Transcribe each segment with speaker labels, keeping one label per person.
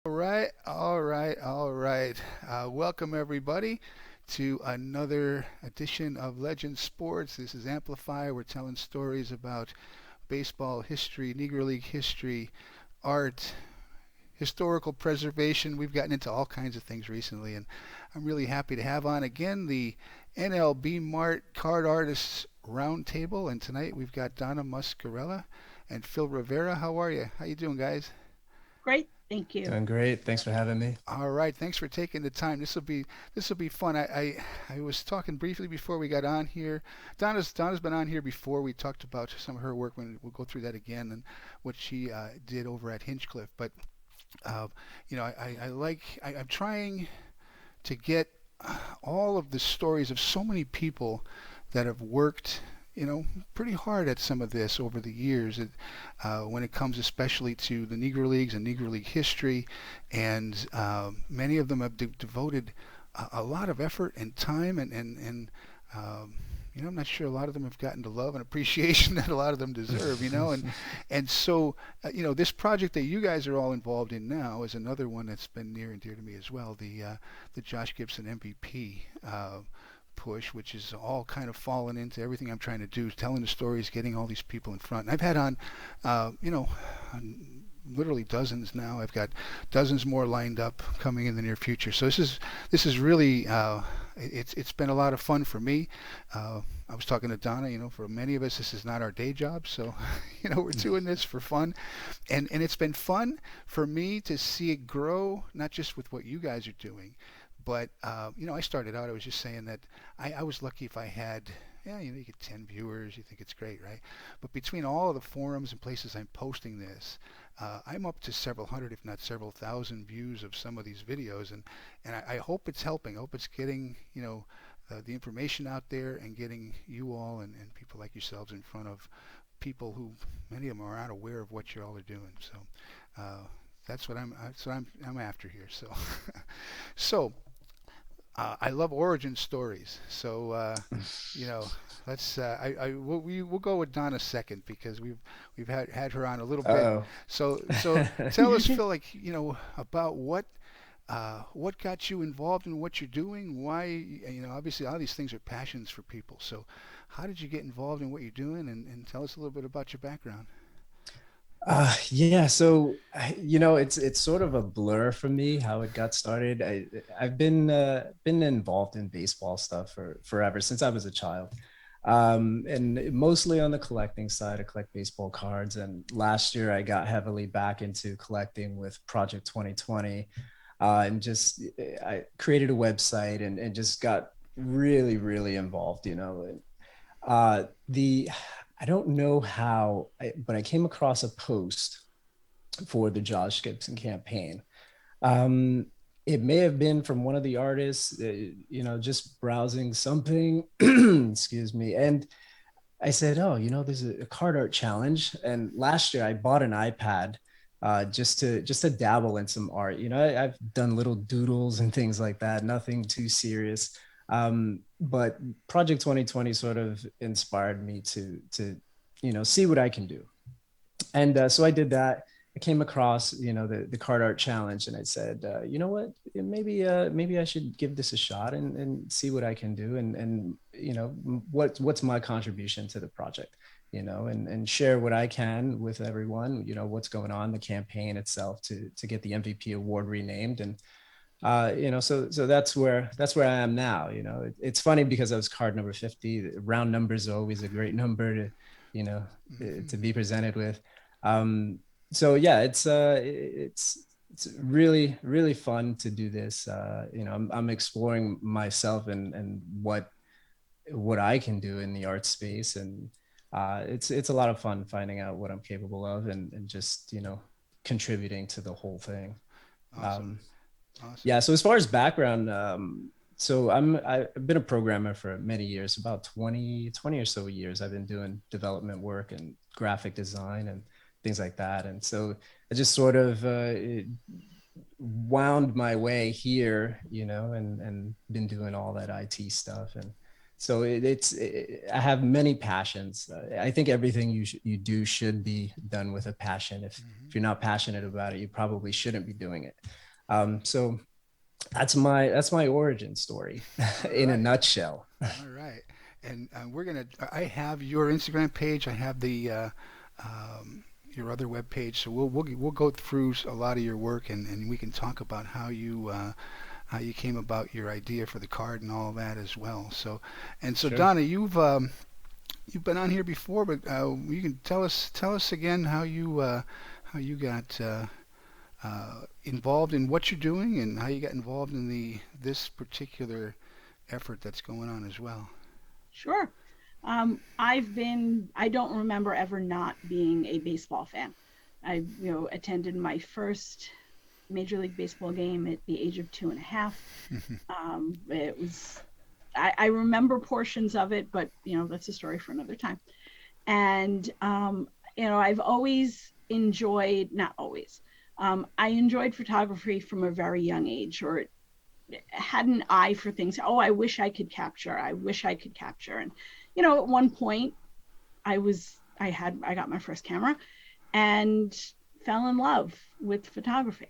Speaker 1: All right. Welcome everybody to another edition of Legend Sports. This is Amplify. We're telling stories about baseball history, Negro League history, art, historical preservation. We've gotten into all kinds of things recently, and I'm really happy to have on again the NLBMart Card Artists Roundtable. And tonight we've got Donna Muscarella and Phil Rivera. How are you? How you doing, guys?
Speaker 2: Great, thank you.
Speaker 3: Doing great. Thanks for having me.
Speaker 1: All right, thanks for taking the time. This will be fun. I was talking briefly before we got on here. Donna's been on here before. We talked about some of her work. When we'll go through that again and what she did over at Hinchcliffe. But uh, I'm trying to get all of the stories of so many people that have worked, pretty hard at some of this over the years. When it comes especially to the Negro Leagues and Negro League history, and many of them have devoted a lot of effort and time, and I'm not sure a lot of them have gotten the love and appreciation that a lot of them deserve, and so this project that you guys are all involved in now is another one that's been near and dear to me as well. The Josh Gibson MVP. Push, which is all kind of fallen into everything I'm trying to do, telling the stories, getting all these people in front. And I've had on, literally dozens now. I've got dozens more lined up coming in the near future. So this is really it's been a lot of fun for me. I was talking to Donna. For many of us, this is not our day job, so we're doing this for fun, and it's been fun for me to see it grow, not just with what you guys are doing. But I started out. I was just saying that I was lucky if I had, yeah, you get 10 viewers. You think it's great, right? But between all of the forums and places I'm posting this, I'm up to several hundred, if not several thousand views of some of these videos, and I hope it's helping. I hope it's getting the information out there and getting you all and people like yourselves in front of people who many of them are not aware of what you all are doing. So that's what I'm after here. So so. I love origin stories, so let's. We'll go with Donna second because we've had her on a little bit.
Speaker 3: Uh-oh.
Speaker 1: So tell us, Phil, about what got you involved in what you're doing. Why obviously all these things are passions for people. So how did you get involved in what you're doing, and tell us a little bit about your background.
Speaker 3: Yeah, so it's sort of a blur for me how it got started. I've been involved in baseball stuff for forever since I was a child, and mostly on the collecting side. I collect baseball cards, and last year I got heavily back into collecting with Project 2020, and just I created a website and just got really really involved. The I don't know how, but I came across a post for the Josh Gibson campaign. Um, it may have been from one of the artists, just browsing something, excuse me. And I said, oh, there's a card art challenge. And last year I bought an iPad just to dabble in some art. I've done little doodles and things like that, nothing too serious. But Project 2020 sort of inspired me to see what I can do. And so I did that. I came across the card art challenge, and I said, you know what, maybe I should give this a shot and see what I can do, and what's my contribution to the project, and share what I can with everyone, what's going on, the campaign itself to get the MVP award renamed. And so that's where I am now. It's funny because I was card number 50. Round numbers are always a great number you know to
Speaker 1: Mm-hmm.
Speaker 3: be presented with. So yeah, it's really really fun to do this. I'm exploring myself and what I can do in the art space, and it's a lot of fun finding out what I'm capable of, and just contributing to the whole thing.
Speaker 1: Awesome.
Speaker 3: um,
Speaker 1: Awesome.
Speaker 3: yeah. So as far as background, so I've been a programmer for many years, about 20 or so years. I've been doing development work and graphic design and things like that. And so I just sort of wound my way here, and been doing all that IT stuff. And So I have many passions. I think everything you do should be done with a passion. If you're not passionate about it, you probably shouldn't be doing it. So that's my origin story in a nutshell.
Speaker 1: All right. And I have your Instagram page. I have the your other web page. So we'll go through a lot of your work, and we can talk about how you came about your idea for the card and all that as well. So
Speaker 3: Sure.
Speaker 1: Donna, you've been on here before, but you can tell us again how you got involved in what you're doing and how you got involved in this particular effort that's going on as well.
Speaker 2: Sure. I don't remember ever not being a baseball fan. I, attended my first Major League Baseball game at the age of 2.5. It was, I remember portions of it, but, that's a story for another time. And, I've always enjoyed, not always, I enjoyed photography from a very young age, or had an eye for things. Oh, I wish I could capture. I wish I could capture. And, at one point I got my first camera and fell in love with photography.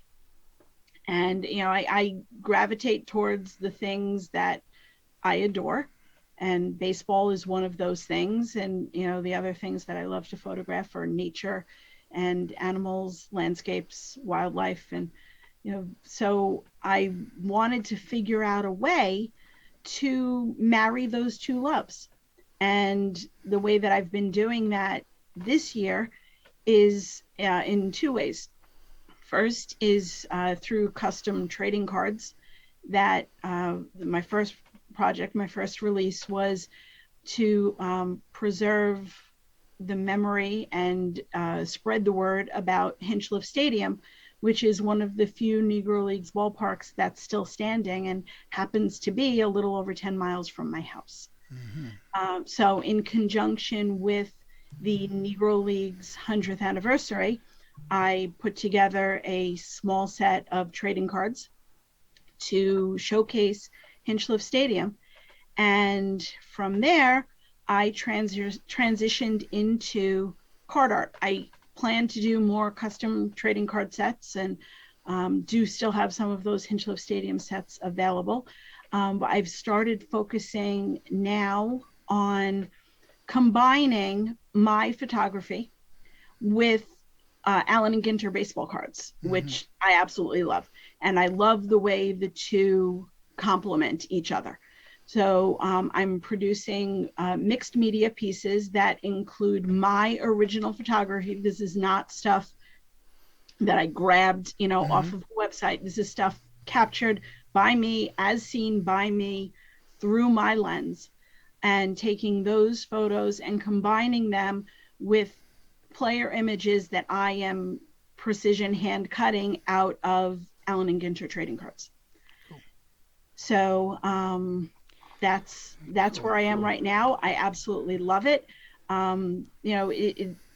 Speaker 2: And, I gravitate towards the things that I adore. And baseball is one of those things. And, the other things that I love to photograph are nature and animals, landscapes, wildlife. And, so I wanted to figure out a way to marry those two loves. And the way that I've been doing that this year is in two ways. First is through custom trading cards. That my first release was to preserve the memory and spread the word about Hinchliffe Stadium, which is one of the few Negro Leagues ballparks that's still standing and happens to be a little over 10 miles from my house. So in conjunction with the Negro League's 100th anniversary, I put together a small set of trading cards to showcase Hinchliffe Stadium. And from there, I transitioned into card art. I plan to do more custom trading card sets, and do still have some of those Hinchliffe Stadium sets available. But I've started focusing now on combining my photography with Allen and Ginter baseball cards, which I absolutely love. And I love the way the two complement each other. So I'm producing mixed media pieces that include my original photography. This is not stuff that I grabbed, off of the website. This is stuff captured by me, as seen by me through my lens, and taking those photos and combining them with player images that I am precision hand cutting out of Allen and Ginter trading cards. Cool. So that's where I am right now. I absolutely love it.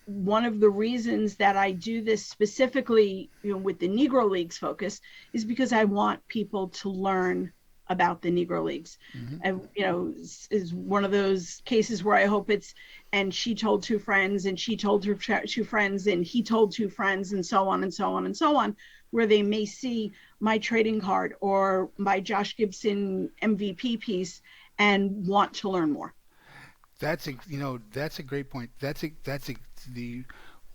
Speaker 2: One of the reasons that I do this specifically, with the Negro Leagues focus, is because I want people to learn about the Negro Leagues. And, is one of those cases where I hope it's, and she told two friends, and she told her two friends, and he told two friends, and so on and so on and so on, where they may see my trading card or my Josh Gibson MVP piece and want to learn more.
Speaker 1: That's a great point. That's the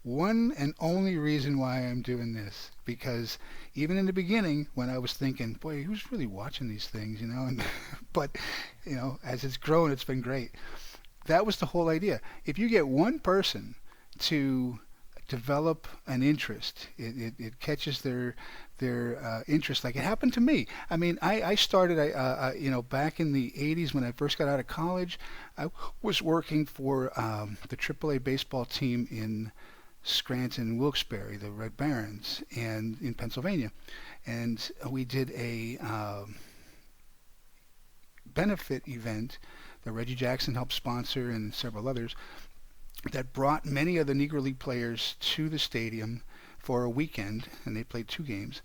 Speaker 1: one and only reason why I'm doing this, because even in the beginning when I was thinking, boy, who's really watching these things, and but as it's grown, it's been great. That was the whole idea. If you get one person to develop an interest, it catches their interest, like it happened to me. I mean, I started back in the 80s when I first got out of college. I was working for the AAA baseball team in Scranton, Wilkes-Barre, the Red Barons, and in Pennsylvania, and we did a benefit event that Reggie Jackson helped sponsor, and several others, that brought many of the Negro League players to the stadium for a weekend, and they played 2 games.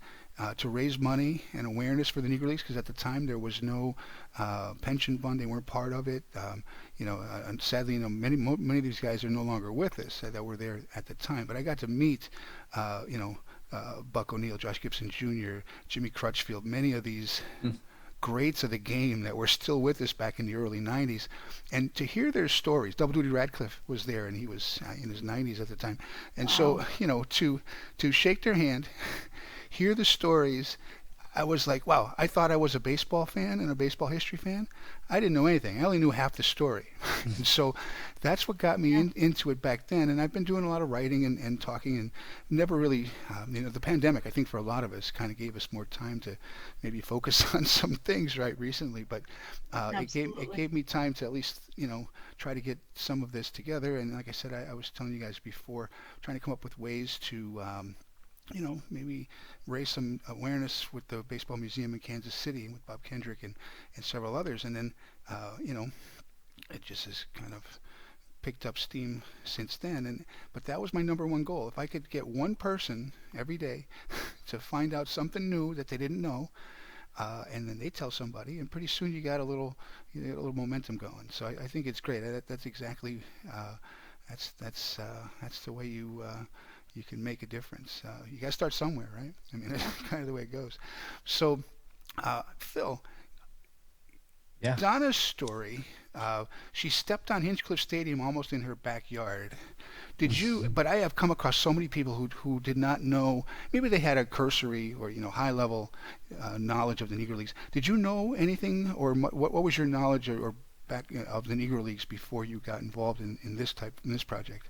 Speaker 1: to raise money and awareness for the Negro Leagues, because at the time there was no pension fund. They weren't part of it. And sadly, many of these guys are no longer with us that were there at the time. But I got to meet, Buck O'Neill, Josh Gibson Jr., Jimmy Crutchfield, many of these greats of the game that were still with us back in the early 90s, and to hear their stories. Double Duty Radcliffe was there, and he was in his 90s at the time. And
Speaker 2: Wow.
Speaker 1: so, to shake their hand, hear the stories, I was like, wow, I thought I was a baseball fan and a baseball history fan. I didn't know anything. I only knew half the story. And so that's what got me
Speaker 2: Yeah,
Speaker 1: into it back then. And I've been doing a lot of writing and talking, and never really, the pandemic, I think for a lot of us, kind of gave us more time to maybe focus on some things right recently. But it
Speaker 2: absolutely.
Speaker 1: gave me time to at least, try to get some of this together. And like I said, I was telling you guys before, trying to come up with ways to, maybe raise some awareness with the Baseball Museum in Kansas City with Bob Kendrick and several others. And then, it just has kind of picked up steam since then. But that was my number one goal. If I could get one person every day to find out something new that they didn't know, and then they tell somebody, and pretty soon you get a little momentum going. So I think it's great. That's exactly, that's the way you can make a difference. You got to start somewhere, right? I mean, that's kind of the way it goes. So, Phil,
Speaker 3: Yeah.
Speaker 1: Donna's story, she stepped on Hinchcliffe Stadium almost in her backyard. Did you? But I have come across so many people who did not know. Maybe they had a cursory or high level knowledge of the Negro Leagues. Did you know anything, or what was your knowledge or back of the Negro Leagues before you got involved in this project?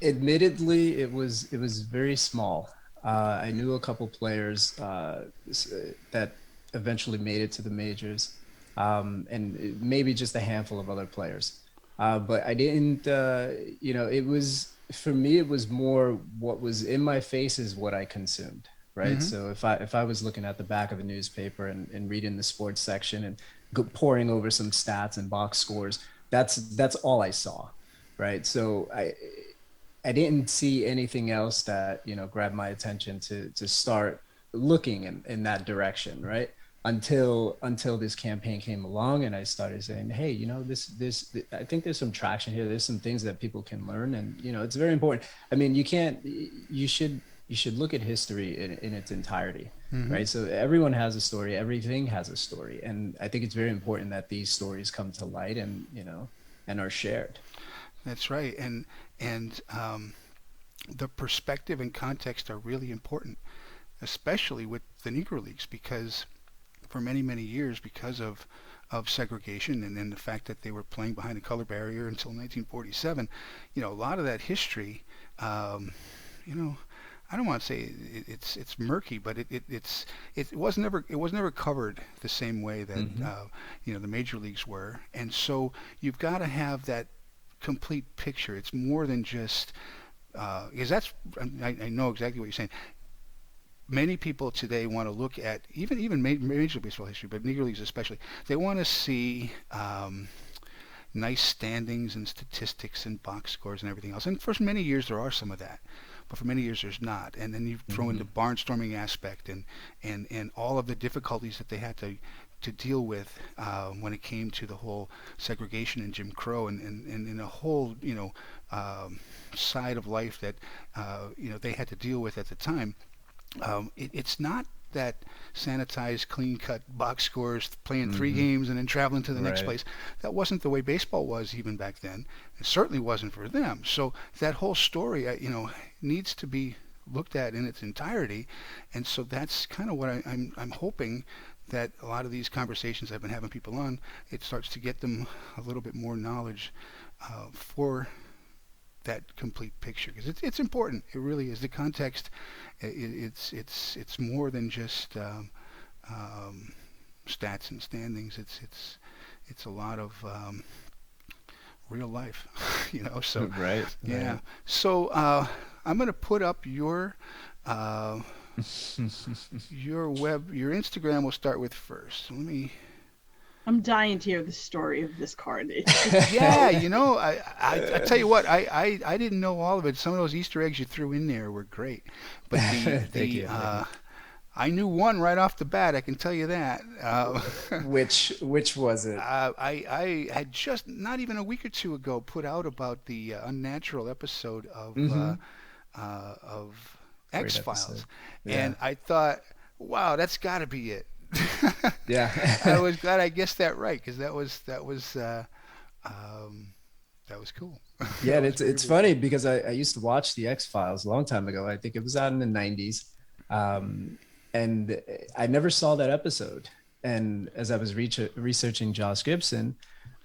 Speaker 3: Admittedly, it was very small. I knew a couple players that eventually made it to the majors, and maybe just a handful of other players. But I didn't. It was for me. It was more what was in my face is what I consumed. Right.
Speaker 1: Mm-hmm.
Speaker 3: So if I was looking at the back of a newspaper and reading the sports section and poring over some stats and box scores, that's all I saw. Right. So I didn't see anything else that grabbed my attention to start looking in that direction, right? Until this campaign came along and I started saying, hey, this I think there's some traction here. There's some things that people can learn, and it's very important. I mean, you should look at history in its entirety,
Speaker 1: Mm-hmm.
Speaker 3: right? So everyone has a story, everything has a story, and I think it's very important that these stories come to light and are shared.
Speaker 1: That's right. And the perspective and context are really important, especially with the Negro Leagues, because for many, many years, because of segregation and then the fact that they were playing behind the color barrier until 1947, a lot of that history, um, you know, I don't want to say it's murky, but it was never covered the same way that
Speaker 3: Hmm.
Speaker 1: the major leagues were, and so you've got to have that complete picture. It's more than just because I know exactly what you're saying. Many people today want to look at even Major League Baseball history, but Negro Leagues especially. They want to see nice standings and statistics and box scores and everything else. And for many years there are some of that, but for many years there's not. And then you throw in the
Speaker 3: Hmm.
Speaker 1: barnstorming aspect and all of the difficulties that they had to deal with when it came to the whole segregation and Jim Crow and the whole side of life that they had to deal with at the time. It's not that sanitized, clean-cut box scores, playing three
Speaker 3: Hmm.
Speaker 1: games and then traveling to the next
Speaker 3: Right.
Speaker 1: place. That wasn't the way baseball was even back then. It certainly wasn't for them. So that whole story, needs to be looked at in its entirety. And so that's kind of what I'm hoping that a lot of these conversations I've been having people on, it starts to get them a little bit more knowledge for that complete picture, because it's important. It really is. The context, it's more than just um, stats and standings. It's a lot of real life, So
Speaker 3: Right.
Speaker 1: yeah.
Speaker 3: Right.
Speaker 1: So I'm gonna put up uh, your Instagram. We'll start with first. Let me.
Speaker 2: I'm dying to hear the story of this card. It's just
Speaker 1: Yeah,
Speaker 2: so
Speaker 1: I tell you what, I didn't know all of it. Some of those Easter eggs you threw in there were great, but the
Speaker 3: Thank
Speaker 1: the
Speaker 3: you. Thank you.
Speaker 1: I knew one right off the bat. I can tell you that.
Speaker 3: Which was it?
Speaker 1: I had just not even a week or two ago put out about the unnatural episode
Speaker 3: Mm-hmm.
Speaker 1: of
Speaker 3: Great
Speaker 1: X-Files,
Speaker 3: episode. Yeah.
Speaker 1: and I thought, wow, that's got to be it. I
Speaker 3: Yeah.
Speaker 1: was glad I guessed that right because um, that was cool.
Speaker 3: Yeah,
Speaker 1: That
Speaker 3: and
Speaker 1: was very
Speaker 3: it's
Speaker 1: very
Speaker 3: funny
Speaker 1: cool.
Speaker 3: because I used to watch the X-Files a long time ago. I think it was out in the 90s. And I never saw that episode. And as I was researching Josh Gibson,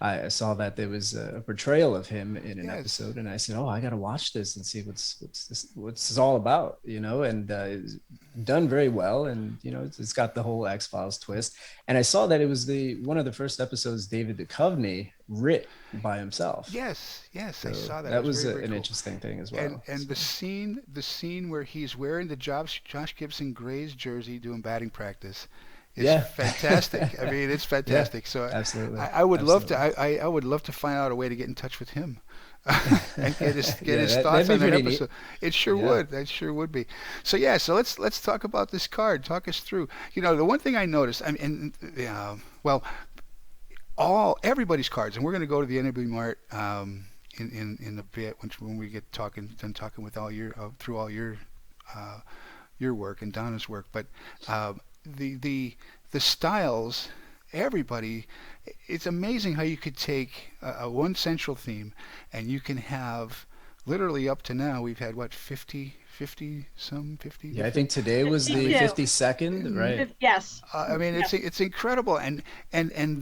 Speaker 3: I saw that there was a portrayal of him in an
Speaker 1: Yes.
Speaker 3: episode, and I said, "Oh, I got to watch this and see what's this all about," And it's done very well, and it's got the whole X-Files twist. And I saw that it was the one of the first episodes David Duchovny writ by himself.
Speaker 1: Yes, yes, I
Speaker 3: So
Speaker 1: saw that. It
Speaker 3: that
Speaker 1: was
Speaker 3: was
Speaker 1: very, very
Speaker 3: an
Speaker 1: cool.
Speaker 3: interesting thing as
Speaker 1: And
Speaker 3: well.
Speaker 1: and
Speaker 3: So
Speaker 1: the scene where he's wearing the Josh Gibson Gray's jersey doing batting practice is
Speaker 3: yeah,
Speaker 1: fantastic. I mean, it's
Speaker 3: yeah,
Speaker 1: fantastic. So
Speaker 3: absolutely,
Speaker 1: I would love to
Speaker 3: absolutely.
Speaker 1: I would love to find out a way to get in touch with him and get
Speaker 3: Yeah,
Speaker 1: his
Speaker 3: that'd
Speaker 1: thoughts
Speaker 3: be
Speaker 1: on that
Speaker 3: pretty neat.
Speaker 1: episode. It sure
Speaker 3: Yeah.
Speaker 1: would. That sure would be. So yeah, so let's talk about this card. Talk us through. The one thing I noticed, I mean, well, all everybody's cards, and we're going to go to the NLBMart in a bit when we get done talking with all through all your work and Donna's work, but uh, the the the styles, everybody, it's amazing how you could take a one central theme and you can have literally up to now we've had what 50
Speaker 3: Yeah, I
Speaker 1: different.
Speaker 3: think today was
Speaker 1: I
Speaker 3: the
Speaker 1: mean,
Speaker 2: 52.
Speaker 3: 52nd, right?
Speaker 2: Yes.
Speaker 1: I mean,
Speaker 2: Yes.
Speaker 1: it's incredible, and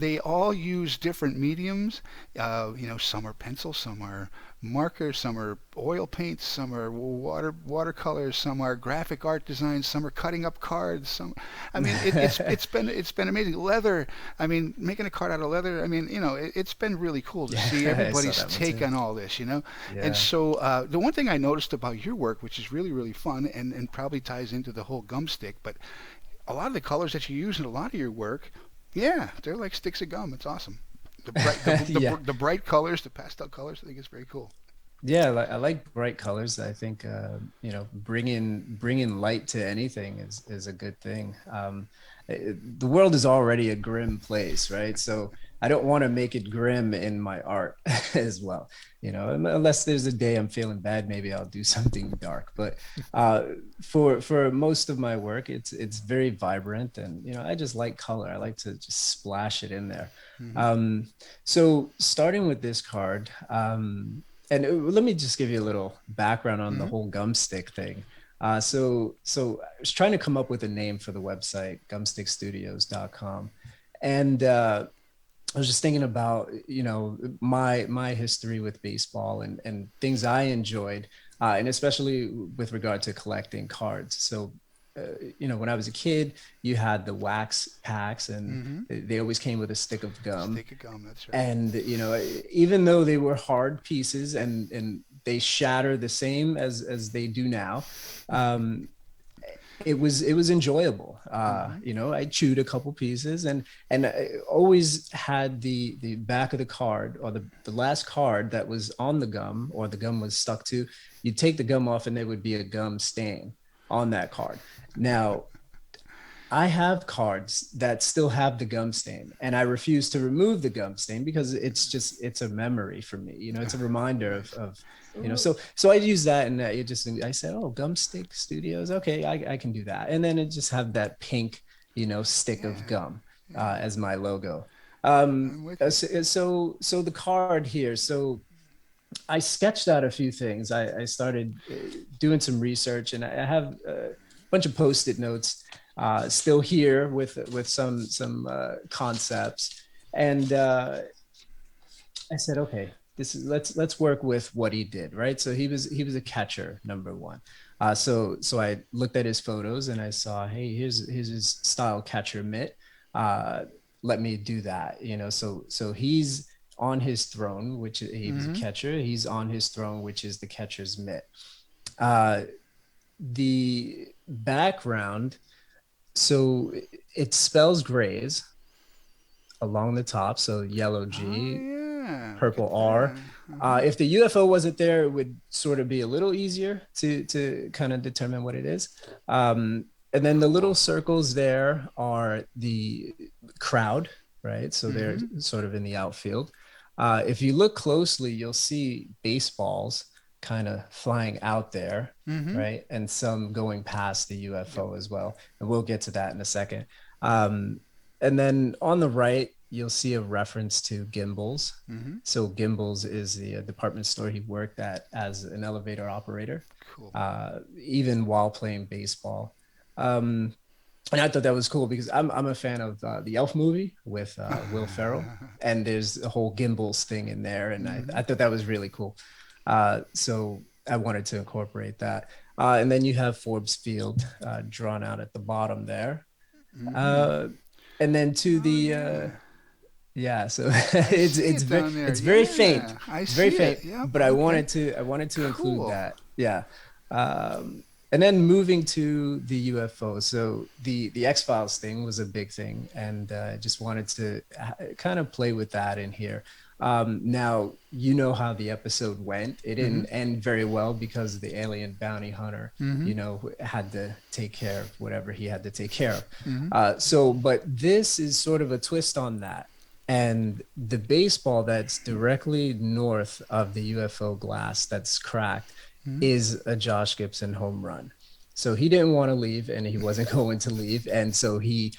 Speaker 1: they all use different mediums. Some are pencil, some are markers, some are oil paints, some are watercolors, some are graphic art designs, some are cutting up cards. I mean, it's been amazing. Leather. I mean, making a card out of leather. I mean, it's been really cool to
Speaker 3: Yeah,
Speaker 1: see
Speaker 3: I saw
Speaker 1: everybody's
Speaker 3: that one
Speaker 1: take
Speaker 3: too.
Speaker 1: on all this. And
Speaker 3: Yeah.
Speaker 1: so the one thing I noticed about your work, which is really really fun, and probably ties into the whole gum stick, but a lot of the colors that you use in a lot of your work, yeah, they're like sticks of gum. It's awesome.
Speaker 3: Yeah.
Speaker 1: The bright colors, the pastel colors. I think it's very cool.
Speaker 3: Yeah, I like bright colors. I think bringing light to anything is a good thing. The world is already a grim place, right? So I don't want to make it grim in my art as well. Unless there's a day I'm feeling bad, maybe I'll do something dark. But for most of my work, it's very vibrant, and I just like color. I like to just splash it in there.
Speaker 1: Hmm.
Speaker 3: So starting with this card. And let me just give you a little background on the
Speaker 1: Hmm.
Speaker 3: whole gum stick thing. So I was trying to come up with a name for the website, gumstickstudios.com. And I was just thinking about, my history with baseball and things I enjoyed, and especially with regard to collecting cards. So, when I was a kid, you had the wax packs, and
Speaker 1: Hmm.
Speaker 3: they always came with a stick of gum.
Speaker 1: Stick of gum. That's right.
Speaker 3: And even though they were hard pieces and they shatter the same as they do now, um, it was enjoyable.
Speaker 1: Hmm.
Speaker 3: I chewed a couple pieces, and I always had the back of the card, or the last card that was on the gum, or the gum was stuck to. You'd take the gum off and there would be a gum stain on that card. Now, I have cards that still have the gum stain, and I refuse to remove the gum stain because it's a memory for me. It's a reminder of,
Speaker 1: Nice.
Speaker 3: so I use that, and I said, oh, Gum Stick Studios. Okay, I can do that. And then it just have that pink, stick of
Speaker 1: Yeah.
Speaker 3: gum
Speaker 1: Yeah.
Speaker 3: as my logo.
Speaker 1: I'm with you.
Speaker 3: So the card here. So I sketched out a few things. I started doing some research, and I have a bunch of post-it notes still here with some concepts. And I said, okay, this is let's work with what he did, right? So he was a catcher, number one. So I looked at his photos and I saw, hey, here's his style catcher mitt. Uh, Let me do that, So he's on his throne, which he was a
Speaker 1: Hmm.
Speaker 3: catcher. He's on his throne, which is the catcher's mitt. Uh, the background, so it spells grays along the top. So yellow
Speaker 1: Oh
Speaker 3: G,
Speaker 1: yeah. Look
Speaker 3: purple
Speaker 1: at
Speaker 3: R.
Speaker 1: that. Hmm.
Speaker 3: If the UFO wasn't there, it would sort of be a little easier to kind of determine what it is. Um, And then the little
Speaker 1: Cool.
Speaker 3: circles there are the crowd, right? So they're
Speaker 1: Mm-hmm.
Speaker 3: sort of in the outfield. If you look closely, you'll see baseballs kind of flying out there,
Speaker 1: Mm-hmm.
Speaker 3: right? And some going past the
Speaker 1: Yep.
Speaker 3: UFO as well. And we'll get to that in a second. Um, and then on the right, you'll see a reference to Gimbals.
Speaker 1: Mm-hmm.
Speaker 3: So Gimbals is the department store he worked at as an elevator operator,
Speaker 1: Cool.
Speaker 3: even while playing baseball. Um, and I thought that was cool because I'm a fan of the Elf movie with Will Ferrell, and there's a whole Gimbals thing in there, and
Speaker 1: Mm-hmm.
Speaker 3: I thought that was really cool. So I wanted to incorporate that. And then you have Forbes Field drawn out at the bottom there.
Speaker 1: Mm-hmm.
Speaker 3: Uh, and then to
Speaker 1: Oh
Speaker 3: the
Speaker 1: yeah.
Speaker 3: yeah, so
Speaker 1: I see it down there.
Speaker 3: it's very faint.
Speaker 1: Yeah, I
Speaker 3: It's very
Speaker 1: see it.
Speaker 3: faint,
Speaker 1: Yep.
Speaker 3: but
Speaker 1: Okay.
Speaker 3: I wanted to include
Speaker 1: Cool.
Speaker 3: that. Yeah. Um, and then moving to the UFO. So the X-Files thing was a big thing, and just wanted to kind of play with that in here. Now you know how the episode went. It
Speaker 1: Mm-hmm.
Speaker 3: didn't end very well because the alien bounty hunter,
Speaker 1: Mm-hmm.
Speaker 3: had to take care of whatever he had to take care of.
Speaker 1: Mm-hmm.
Speaker 3: But this is sort of a twist on that. And the baseball that's directly north of the UFO glass that's cracked
Speaker 1: Mm-hmm.
Speaker 3: is a Josh Gibson home run. So he didn't want to leave and he wasn't going to leave. And so he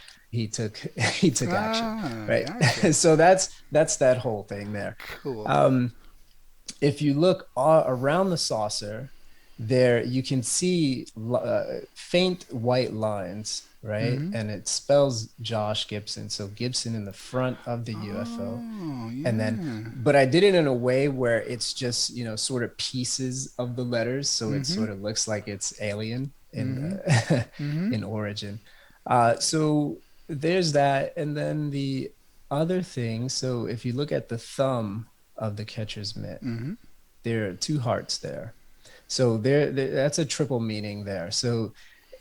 Speaker 3: took he took action,
Speaker 1: Ah,
Speaker 3: right?
Speaker 1: gotcha.
Speaker 3: So that's that whole thing there.
Speaker 1: Cool.
Speaker 3: Um, if you look around the saucer, there you can see faint white lines, right?
Speaker 1: Mm-hmm.
Speaker 3: And it spells Josh Gibson. So Gibson in the front of the UFO.
Speaker 1: Oh,
Speaker 3: And then,
Speaker 1: yeah.
Speaker 3: but I did it in a way where it's just, sort of pieces of the letters. So it
Speaker 1: Mm-hmm.
Speaker 3: sort of looks like it's alien
Speaker 1: Mm-hmm.
Speaker 3: in,
Speaker 1: Mm-hmm.
Speaker 3: in origin. So there's that. And then the other thing, so if you look at the thumb of the catcher's mitt,
Speaker 1: Mm-hmm.
Speaker 3: there are two hearts there. So that's a triple meaning there. So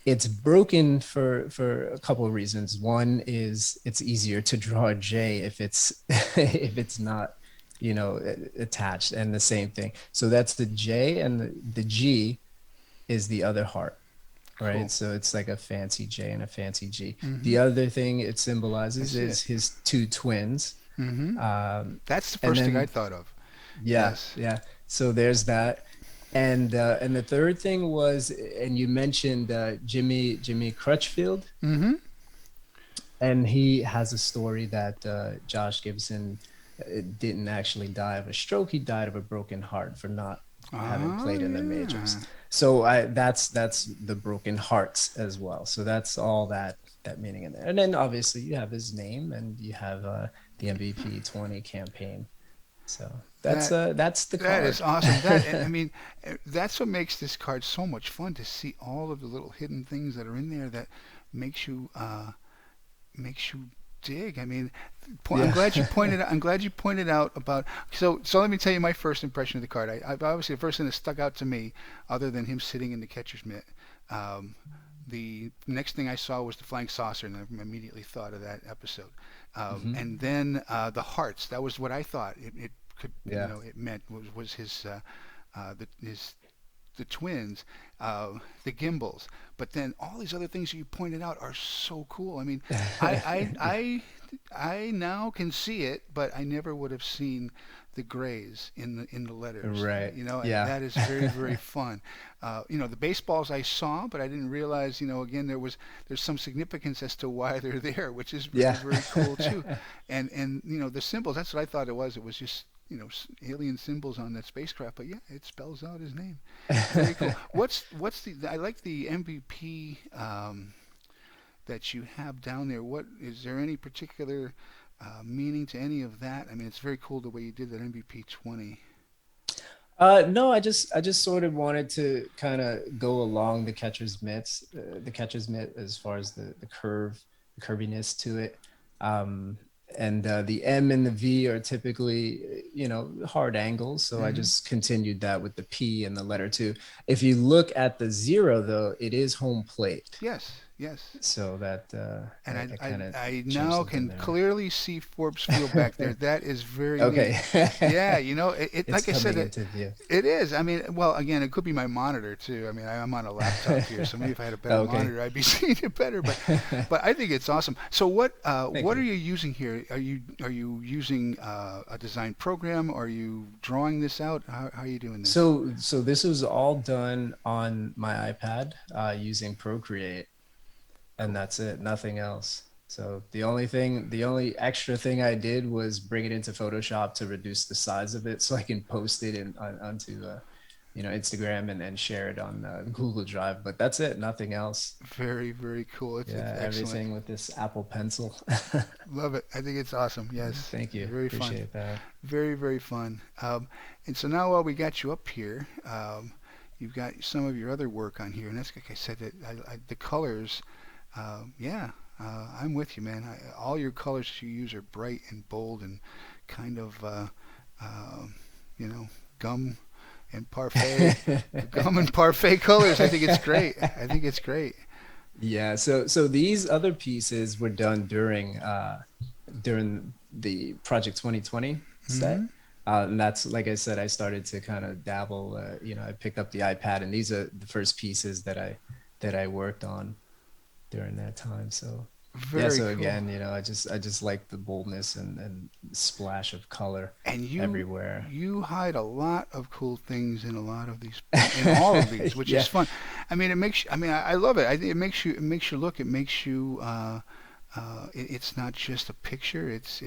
Speaker 3: it's broken for a couple of reasons. One is it's easier to draw a J if it's if it's not, attached, and the same thing. So that's the J, and the G is the other heart, right?
Speaker 1: Cool.
Speaker 3: So it's like a fancy J and a fancy G.
Speaker 1: Mm-hmm.
Speaker 3: The other thing it
Speaker 1: I
Speaker 3: symbolizes
Speaker 1: see it.
Speaker 3: is his two twins.
Speaker 1: Mm-hmm. That's the
Speaker 3: And
Speaker 1: first thing I
Speaker 3: then
Speaker 1: thought of.
Speaker 3: yeah,
Speaker 1: Yes.
Speaker 3: yeah. So there's that. And the third thing was, and you mentioned Jimmy Crutchfield,
Speaker 1: Mm-hmm.
Speaker 3: and he has a story that Josh Gibson didn't actually die of a stroke. He died of a broken heart for not having
Speaker 1: Oh,
Speaker 3: played in the
Speaker 1: yeah.
Speaker 3: majors. So that's the broken hearts as well. So that's all that meaning in there. And then obviously you have his name, and you have the MVP 20 campaign. So that's
Speaker 1: That
Speaker 3: the
Speaker 1: that is
Speaker 3: card.
Speaker 1: awesome. That and I mean, that's what makes this card so much fun to see all of the little hidden things that are in there that makes you makes you dig. I mean, I'm
Speaker 3: Yeah.
Speaker 1: glad you pointed out. I'm glad you pointed out about. So let me tell you my first impression of the card. I obviously the first thing that stuck out to me, other than him sitting in the catcher's mitt, um, the next thing I saw was the flying saucer, and I immediately thought of that episode.
Speaker 3: Hmm.
Speaker 1: And then the hearts. That was what I thought it could.
Speaker 3: Yeah.
Speaker 1: It meant was his his the twins, the gimbals. But then all these other things that you pointed out are so cool. I mean, I I I, I now can see it, but I never would have seen the grays in the letters.
Speaker 3: Right.
Speaker 1: And
Speaker 3: Yeah.
Speaker 1: that is very very fun. The baseballs I saw, but I didn't realize. Again, there's some significance as to why they're there, which is very
Speaker 3: Yeah.
Speaker 1: very cool too. And the symbols. That's what I thought it was. It was just alien symbols on that spacecraft. But yeah, it spells out his name. Very cool. What's the? I like the MVP that you have down there. What is there any particular meaning to any of that? I mean, it's very cool the way you did that MVP 20.
Speaker 3: No, I just sort of wanted to kind of go along the catcher's mitt as far as the curviness to it. And the M and the V are typically, hard angles. So I
Speaker 1: Hmm.
Speaker 3: just continued that with the P and the letter two. If you look at the zero, though, it is home plate.
Speaker 1: Yes, Yes.
Speaker 3: So that
Speaker 1: And
Speaker 3: I kind of
Speaker 1: I
Speaker 3: changed
Speaker 1: now
Speaker 3: something
Speaker 1: can
Speaker 3: there.
Speaker 1: clearly see Forbes Field back there. That is very neat.
Speaker 3: Okay.
Speaker 1: Yeah,
Speaker 3: It's
Speaker 1: like I said,
Speaker 3: coming into view.
Speaker 1: it is. I mean, well, again, it could be my monitor too. I mean, I'm on a laptop here, so maybe if I had a better
Speaker 3: Okay.
Speaker 1: monitor, I'd be seeing it better. But I think it's awesome. So
Speaker 3: Thank
Speaker 1: what are
Speaker 3: you.
Speaker 1: you using here? Are you using a design program? Are you drawing this out? How are you doing this?
Speaker 3: So this was all done on my iPad using Procreate, and
Speaker 1: Cool.
Speaker 3: that's it, nothing else. So the only extra thing I did was bring it into Photoshop to reduce the size of it so I can post it onto Instagram and share it on Google Drive. But that's it, nothing else.
Speaker 1: Very, very cool. It's
Speaker 3: Yeah,
Speaker 1: excellent.
Speaker 3: everything with this Apple Pencil.
Speaker 1: Love it. I think it's awesome. Yes,
Speaker 3: Thank you.
Speaker 1: very fun.
Speaker 3: Appreciate that.
Speaker 1: Very, very fun. And so now while we got you up here, you've got some of your other work on here, and that's like I said, that the colors. Yeah, I'm with you, man. All your colors you use are bright and bold and kind of, uh, you know, gum and parfait, gum and parfait colors. I think it's great. I think it's great.
Speaker 3: Yeah, so these other pieces were done during the Project 2020
Speaker 1: Hmm.
Speaker 3: set. And that's like I said, I started to kind of dabble. I picked up the iPad, and these are the first pieces that I worked on during that time. So yeah,
Speaker 1: Very
Speaker 3: so
Speaker 1: cool.
Speaker 3: again, I just like the boldness and splash of color
Speaker 1: And
Speaker 3: everywhere.
Speaker 1: you hide a lot of cool things in a lot of these in all of these, which is
Speaker 3: Yeah,
Speaker 1: fun. I mean, it makes I mean I love it. I think it makes you look. It makes you. It's not just a picture. It's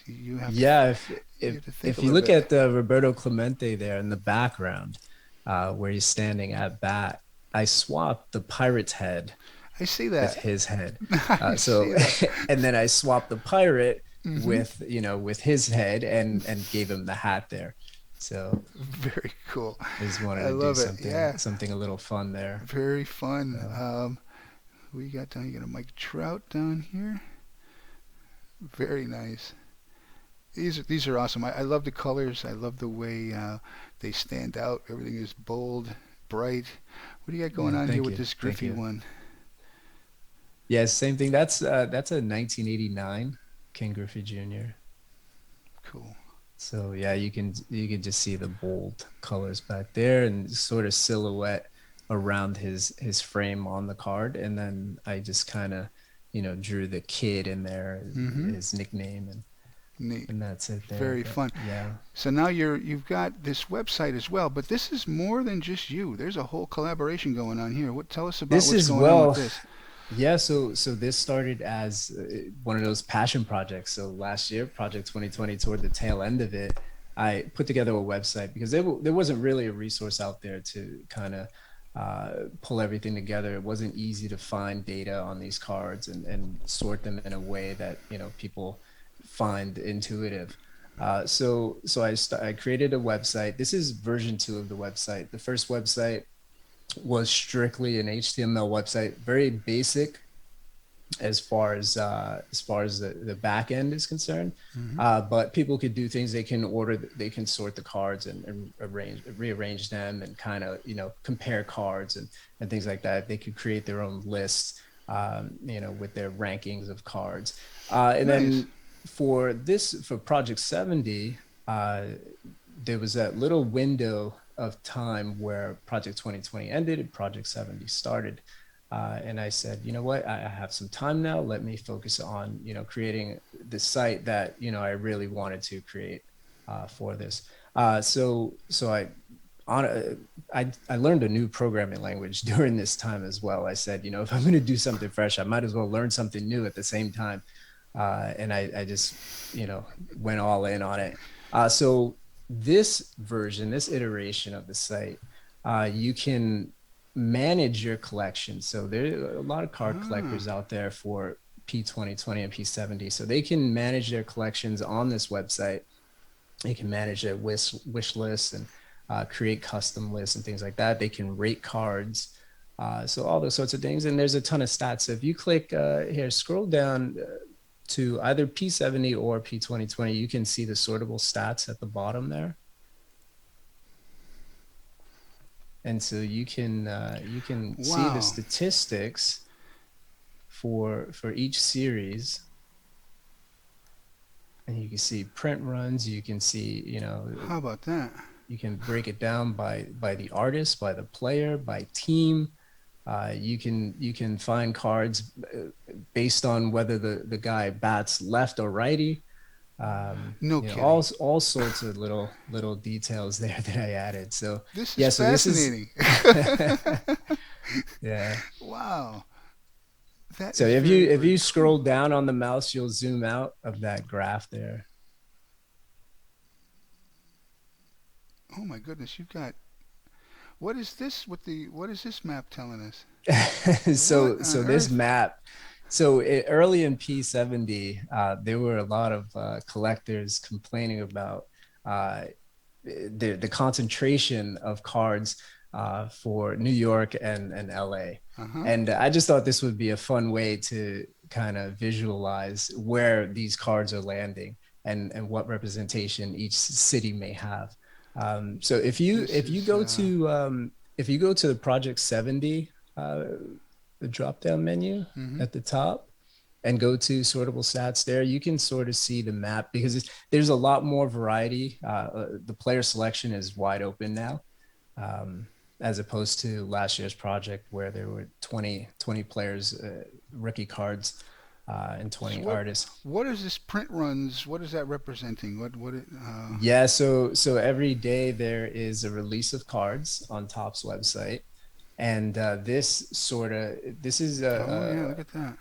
Speaker 3: yeah.
Speaker 1: you have to think a
Speaker 3: If you
Speaker 1: little
Speaker 3: look
Speaker 1: bit.
Speaker 3: at Roberto Clemente there in the background, where he's standing at bat, I swapped the pirate's head
Speaker 1: I see
Speaker 3: with
Speaker 1: that.
Speaker 3: his head.
Speaker 1: I
Speaker 3: So
Speaker 1: see that.
Speaker 3: and then I swapped the pirate
Speaker 1: Hmm.
Speaker 3: with his head and gave him the hat there. So
Speaker 1: Very cool.
Speaker 3: I just wanted
Speaker 1: I
Speaker 3: to do
Speaker 1: love it. Yeah.
Speaker 3: something a little fun there.
Speaker 1: Very fun.
Speaker 3: So
Speaker 1: We got down. You got a Mike Trout down here. Very nice. These are awesome. I love the colors. I love the way they stand out. Everything is bold, bright. What do you got going
Speaker 3: yeah,
Speaker 1: on here with
Speaker 3: you,
Speaker 1: this
Speaker 3: thank
Speaker 1: Griffey
Speaker 3: you.
Speaker 1: one?
Speaker 3: Yeah, same thing. That's a 1989 King Griffey Jr.
Speaker 1: Cool.
Speaker 3: So yeah, you can just see the bold colors back there and sort of silhouette around his frame on the card, and then I just kind of drew the kid in there,
Speaker 1: Mm-hmm.
Speaker 3: his nickname,
Speaker 1: Neat.
Speaker 3: and that's it there.
Speaker 1: Very
Speaker 3: But
Speaker 1: fun.
Speaker 3: yeah,
Speaker 1: So now you've got this website as well, but this is more than just you. There's a whole collaboration going on here. What tell us about
Speaker 3: this
Speaker 1: what's
Speaker 3: is
Speaker 1: going on with
Speaker 3: well,
Speaker 1: this?
Speaker 3: yeah. So this started as one of those passion projects. So last year, Project 2020, toward the tail end of it, I put together a website because there wasn't really a resource out there to kind of pull everything together. It wasn't easy to find data on these cards and sort them in a way that people find intuitive. I created a website. This is version 2 of the website. The first website was strictly an HTML website, very basic as far as the back end is concerned.
Speaker 1: Mm-hmm.
Speaker 3: But people could do things. They can sort the cards and rearrange them and kind of compare cards and things like that. They could create their own lists, with their rankings of cards. And
Speaker 1: Nice.
Speaker 3: then for Project 70, there was that little window of time where Project 2020 ended and Project 70 started. And I said, you know what, I have some time now. Let me focus on, creating the site that, I really wanted to create for this. So on I learned a new programming language during this time as well. I said, if I'm going to do something fresh, I might as well learn something new at the same time. And I just, went all in on it. So this iteration of the site, you can manage your collection. So there are a lot of card
Speaker 1: Ah,
Speaker 3: collectors out there for P2020 and P70. So they can manage their collections on this website. They can manage their wish lists and create custom lists and things like that. They can rate cards. So all those sorts of things. And there's a ton of stats. So if you click here, scroll down to either P70 or P2020, you can see the sortable stats at the bottom there. And so you can see the
Speaker 1: wow.
Speaker 3: statistics for each series, and you can see print runs. You can see,
Speaker 1: How about that?
Speaker 3: you can break it down by the artist, by the player, by team. You can find cards based on whether the guy bats left or righty.
Speaker 1: No kidding.
Speaker 3: All sorts of little details there that I added. So
Speaker 1: This is
Speaker 3: yeah, so
Speaker 1: fascinating.
Speaker 3: yeah.
Speaker 1: Wow. That
Speaker 3: So
Speaker 1: is
Speaker 3: if
Speaker 1: very,
Speaker 3: you
Speaker 1: very
Speaker 3: scroll
Speaker 1: cool.
Speaker 3: down on the mouse, you'll zoom out of that graph there.
Speaker 1: Oh my goodness, you've got. What is this what is this map telling us?
Speaker 3: so
Speaker 1: What on
Speaker 3: this
Speaker 1: earth?
Speaker 3: map, early in P70, there were a lot of collectors complaining about uh, the concentration of cards for New York and LA.
Speaker 1: Uh-huh.
Speaker 3: And I just thought this would be a fun way to kind of visualize where these cards are landing and what representation each city may have. So if you if you go to the Project 70, the drop down menu at the top, and go to sortable stats there, you can sort of see the map because there's a lot more variety. The player selection is wide open now, as opposed to last year's project where there were 20 players, rookie cards, and 20 artists.
Speaker 1: What is this print runs? What is that representing?
Speaker 3: Yeah, so every day there is a release of cards on Topps website, and this is
Speaker 1: Oh yeah, look at that.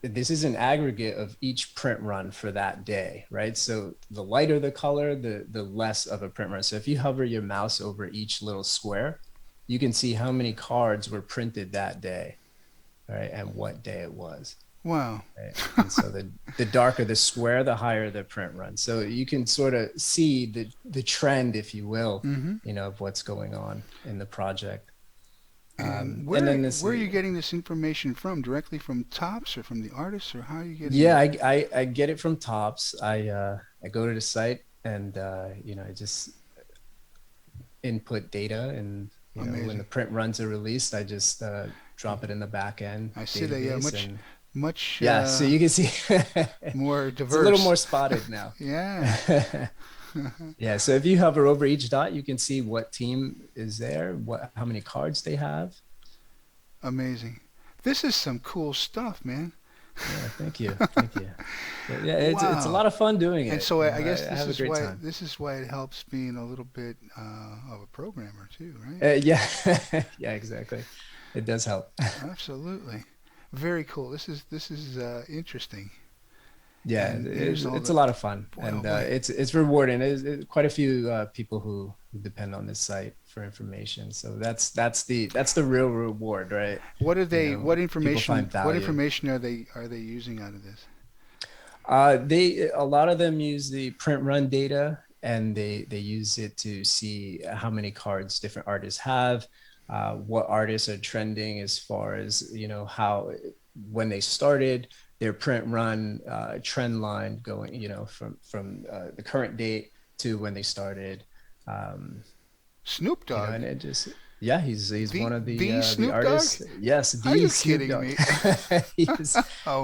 Speaker 3: this is an aggregate of each print run for that day, right? So the lighter the color, the less of a print run. So if you hover your mouse over each little square, you can see how many cards were printed that day, right? And what day it was.
Speaker 1: Wow.
Speaker 3: Right? And so the darker the square, the higher the print run. So you can sort of see the trend, if you will, of what's going on in the project.
Speaker 1: And where are you getting this information from? Directly from Topps or from the artists, or how are you getting it?
Speaker 3: Yeah, I get it from Topps. I go to the site and I just input data, and when the print runs are released, I just drop it in the back end.
Speaker 1: I see that. Yeah, much.
Speaker 3: Yeah, so you can see
Speaker 1: more diverse.
Speaker 3: It's a little more spotted now.
Speaker 1: Yeah.
Speaker 3: Yeah, so if you hover over each dot, you can see what team is there, how many cards they have.
Speaker 1: Amazing. This is some cool stuff, man.
Speaker 3: Yeah, thank you. Yeah, it's a lot of fun doing it.
Speaker 1: And so I guess
Speaker 3: this
Speaker 1: is why it helps being a little bit of a programmer too, right?
Speaker 3: Yeah, yeah, exactly. It does help.
Speaker 1: Absolutely. Very cool. This is interesting.
Speaker 3: Yeah, it's a lot of fun, and it's rewarding. Quite a few people who depend on this site for information. So that's the real reward, right?
Speaker 1: What are they? What information are they using out of this?
Speaker 3: A lot of them use the print run data, and they use it to see how many cards different artists have, what artists are trending as far as how when they started their print run trend line going, from the current date to when they started.
Speaker 1: Snoop Dogg.
Speaker 3: And it just, yeah, he's one of the
Speaker 1: Snoop
Speaker 3: artists.
Speaker 1: Dogg?
Speaker 3: Yes, the
Speaker 1: Are you
Speaker 3: Snoop
Speaker 1: kidding
Speaker 3: Dogg.
Speaker 1: me?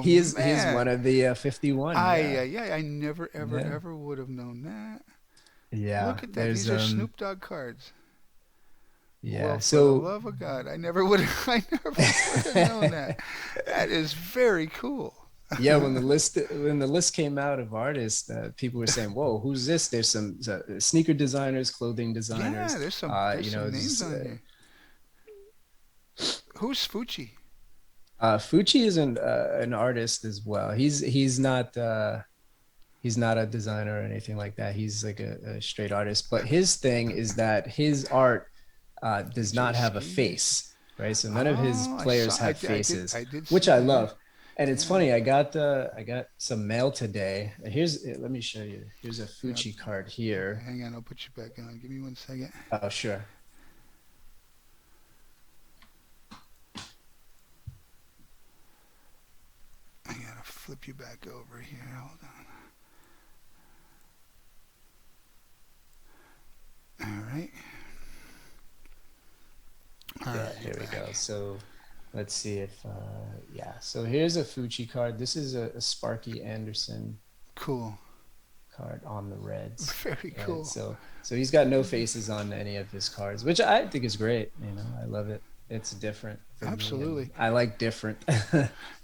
Speaker 3: He's one of the 51.
Speaker 1: I never ever would have known that.
Speaker 3: Yeah,
Speaker 1: look at that. These are Snoop Dogg cards.
Speaker 3: Yeah.
Speaker 1: Well,
Speaker 3: so
Speaker 1: for the love of God, I never would have known that. That is very cool.
Speaker 3: Yeah, when the list came out of artists, people were saying, "Whoa, who's this?" There's some sneaker designers, clothing designers.
Speaker 1: Yeah, there's some names on here. Who's Fucci?
Speaker 3: Fucci is an artist as well. He's not a designer or anything like that. He's like a straight artist. But his thing is that his art does not have a face, right? So none of his players have faces, which I love. And it's funny, I got some mail today. Let me show you. Here's a Fucci card here.
Speaker 1: Hang on, I'll put you back on. Give me 1 second.
Speaker 3: Oh, sure.
Speaker 1: I gotta flip you back over here. Hold on. All right.
Speaker 3: Yeah, here we go. So let's see if, yeah. So here's a Fucci card. This is a Sparky Anderson
Speaker 1: Cool.
Speaker 3: card on the Reds.
Speaker 1: Very
Speaker 3: Yeah,
Speaker 1: cool.
Speaker 3: so he's got no faces on any of his cards, which I think is great. You know, I love it. It's different for me, and
Speaker 1: Absolutely.
Speaker 3: I like different.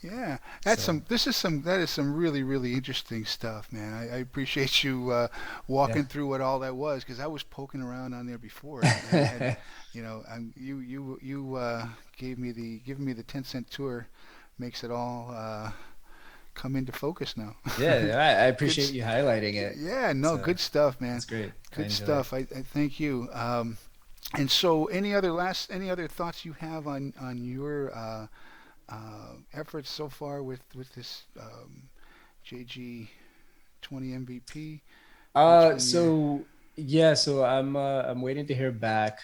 Speaker 1: Yeah, that's
Speaker 3: So
Speaker 1: some. This is some. That is some really, really interesting stuff, man. I appreciate you
Speaker 3: yeah.
Speaker 1: walking through what all that was, because I was poking around on there before, and you know, you giving me the 10-cent tour makes it all come into focus now.
Speaker 3: Yeah, I
Speaker 1: Good.
Speaker 3: appreciate you highlighting it.
Speaker 1: Yeah,
Speaker 3: It's
Speaker 1: no, good stuff, man.
Speaker 3: it's great. I
Speaker 1: Good
Speaker 3: enjoy it.
Speaker 1: stuff. I thank you. And so, any other thoughts you have on your efforts so far with this JG20 MVP? What's been your
Speaker 3: So yeah, so I'm waiting to hear back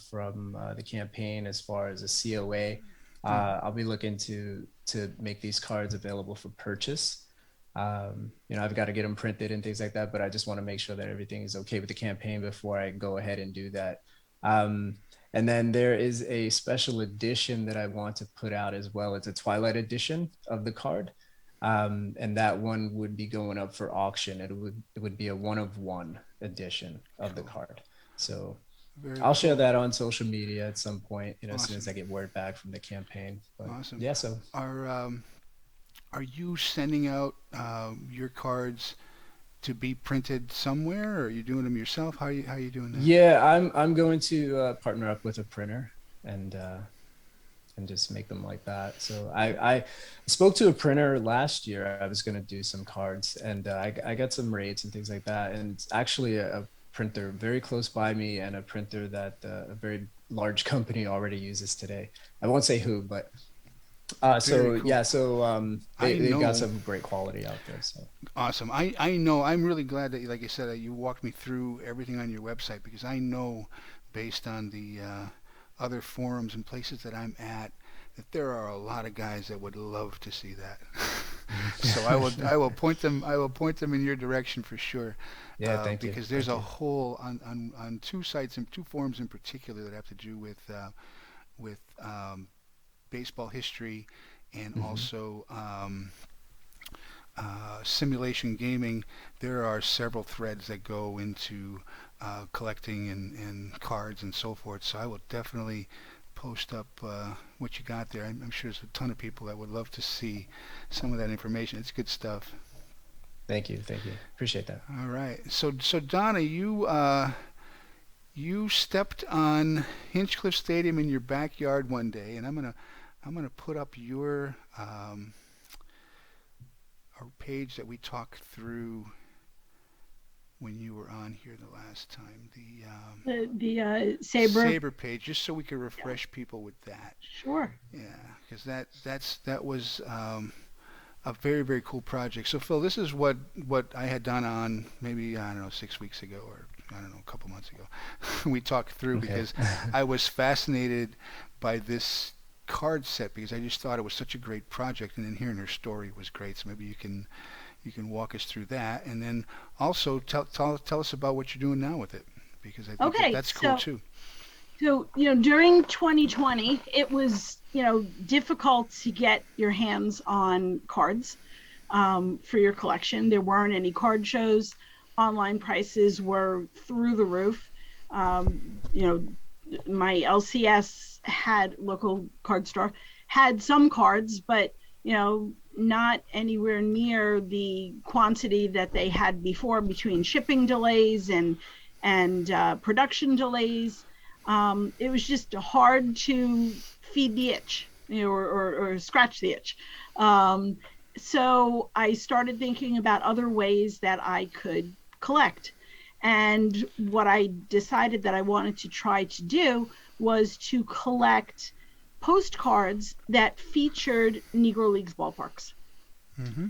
Speaker 3: from the campaign as far as a COA.
Speaker 1: Mhm.
Speaker 3: I'll be looking to make these cards available for purchase. You know, I've got to get them printed and things like that, but I just want to make sure that everything is okay with the campaign before I go ahead and do that. Um, and then there is a special edition that I want to put out as well. It's a Twilight edition of the card. And that one would be going up for auction. It would be a one of one edition of the
Speaker 1: Cool?
Speaker 3: card. So
Speaker 1: Very
Speaker 3: I'll share
Speaker 1: cool.
Speaker 3: that on social media at some point, you know, as soon as
Speaker 1: Awesome.
Speaker 3: I get word back from the campaign. But
Speaker 1: Awesome.
Speaker 3: yeah, so
Speaker 1: Are are you sending out your cards to be printed somewhere, or are you doing them yourself? How you doing that?
Speaker 3: yeah, I'm going to partner up with a printer and just make them like that. So I spoke to a printer last year. I was going to do some cards, and I got some rates and things like that. And actually, a printer very close by me, and a printer that a very large company already uses today. I won't say who, but
Speaker 1: Very
Speaker 3: so
Speaker 1: cool.
Speaker 3: yeah, so
Speaker 1: I
Speaker 3: they've got
Speaker 1: know.
Speaker 3: some great quality out there. So
Speaker 1: Awesome. I know. I'm really glad that, like you said, that you walked me through everything on your website, because I know, based on the other forums and places that I'm at, that there are a lot of guys that would love to see that. So I will point them in your direction for sure,
Speaker 3: yeah, thank you,
Speaker 1: because there's
Speaker 3: thank
Speaker 1: a
Speaker 3: you.
Speaker 1: whole on two sites and two forums in particular that have to do with baseball history, and
Speaker 3: Hmm.
Speaker 1: also simulation gaming. There are several threads that go into collecting and cards and so forth. So I will definitely post up what you got there. I'm sure there's a ton of people that would love to see some of that information. It's good stuff.
Speaker 3: Thank you. Appreciate that.
Speaker 1: All right. So Donna, you stepped on Hinchcliffe Stadium in your backyard one day, and I'm gonna put up your a page that we talked through when you were on here the last time. The
Speaker 2: The saber.
Speaker 1: Saber page, just so we could
Speaker 2: Yeah,
Speaker 1: refresh people with that.
Speaker 2: sure.
Speaker 1: Yeah, because that was a very, very cool project. So Phil, this is what I had done on, maybe, I don't know, 6 weeks ago, or I don't know, a couple months ago. We talked through,
Speaker 3: Okay.
Speaker 1: because I was fascinated by this card set, because I just thought it was such a great project, and then hearing her story was great. So maybe you can walk us through that, and then also tell us about what you're doing now with it, because I think
Speaker 2: Okay,
Speaker 1: that's cool
Speaker 2: so
Speaker 1: too.
Speaker 2: during 2020, it was difficult to get your hands on cards for your collection. There weren't any card shows. Online prices were through the roof. You know, my LCS had local card store had some cards, but not anywhere near the quantity that they had before, between shipping delays and production delays. It was just hard to feed the itch, or scratch the itch. Um, so I started thinking about other ways that I could collect. And what I decided that I wanted to try to do was to collect postcards that featured Negro Leagues ballparks.
Speaker 1: Hmm.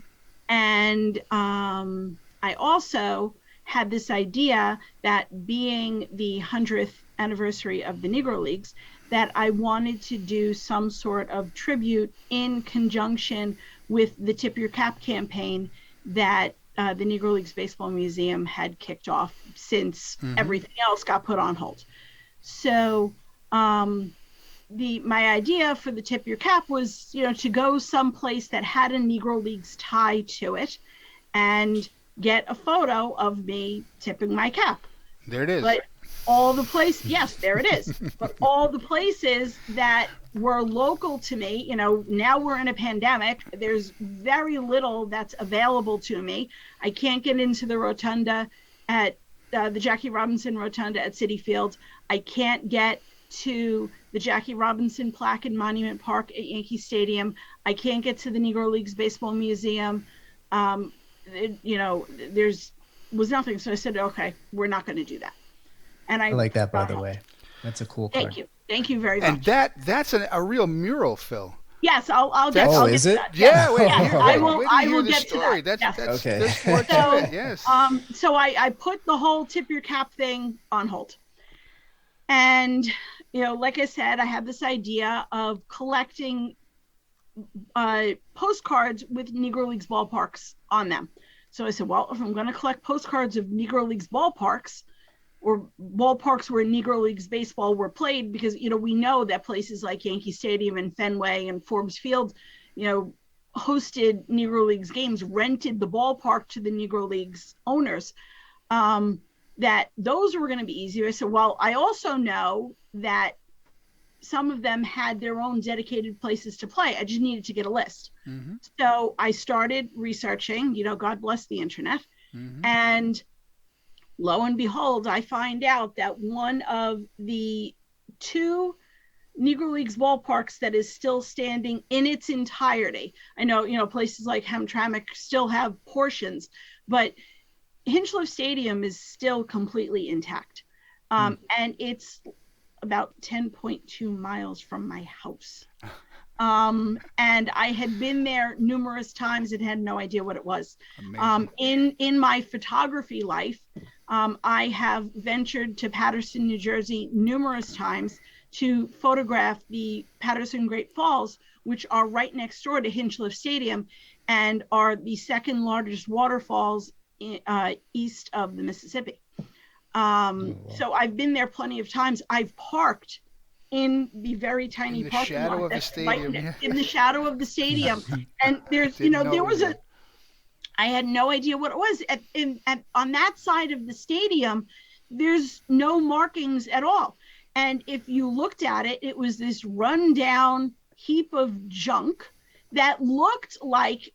Speaker 2: And I also had this idea that, being the 100th anniversary of the Negro Leagues, that I wanted to do some sort of tribute in conjunction with the Tip Your Cap campaign that the Negro Leagues Baseball Museum had kicked off, since
Speaker 1: Hmm.
Speaker 2: everything else got put on hold. So um, my idea for the Tip Your Cap was, to go someplace that had a Negro Leagues tie to it and get a photo of me tipping my cap.
Speaker 1: There it is.
Speaker 2: But all the places, yes, there it is. But all the places that were local to me, now we're in a pandemic. There's very little that's available to me. I can't get into the rotunda at the Jackie Robinson Rotunda at Citi Field. I can't get to the Jackie Robinson plaque in Monument Park at Yankee Stadium. I can't get to the Negro Leagues Baseball Museum. There's was nothing. So I said, okay, we're not going to do that. And I
Speaker 3: like that, by the way. That's a cool card.
Speaker 2: Thank you. Thank you very much.
Speaker 1: And that's a real mural, Phil.
Speaker 2: Yes, I'll get.
Speaker 3: Oh,
Speaker 2: I'll
Speaker 3: is
Speaker 2: get
Speaker 3: it?
Speaker 2: To that.
Speaker 1: Yeah, wait,
Speaker 2: yes,
Speaker 1: here,
Speaker 2: I
Speaker 1: wait,
Speaker 2: will.
Speaker 1: wait to
Speaker 2: I
Speaker 1: hear
Speaker 2: will
Speaker 1: the
Speaker 2: get
Speaker 1: story.
Speaker 2: to that.
Speaker 1: That's
Speaker 3: okay.
Speaker 1: There's more to it. Yes.
Speaker 2: So I put the whole Tip Your Cap thing on hold, and like I said, I had this idea of collecting postcards with Negro Leagues ballparks on them. So I said, well, if I'm going to collect postcards of Negro Leagues ballparks, or ballparks where Negro Leagues baseball were played, because we know that places like Yankee Stadium and Fenway and Forbes Field, hosted Negro Leagues games, rented the ballpark to the Negro Leagues owners, that those were going to be easier. I said, well, I also know that some of them had their own dedicated places to play. I just needed to get a list. Mm-hmm. So I started researching, God bless the internet. Mm-hmm. And lo and behold, I find out that one of the 2 Negro Leagues ballparks that is still standing in its entirety. I know, places like Hamtramck still have portions, but Hinchliffe Stadium is still completely intact. And it's about 10.2 miles from my house. And I had been there numerous times and had no idea what it was. In my photography life, I have ventured to Paterson, New Jersey numerous times to photograph the Paterson Great Falls, which are right next door to Hinchliffe Stadium and are the second largest waterfalls east of the Mississippi. So I've been there plenty of times. I've parked in the very tiny parking lot that's right in the shadow of the stadium. And there's, there was I had no idea what it was. On that side of the stadium, there's no markings at all. And if you looked at it, it was this rundown heap of junk that looked like,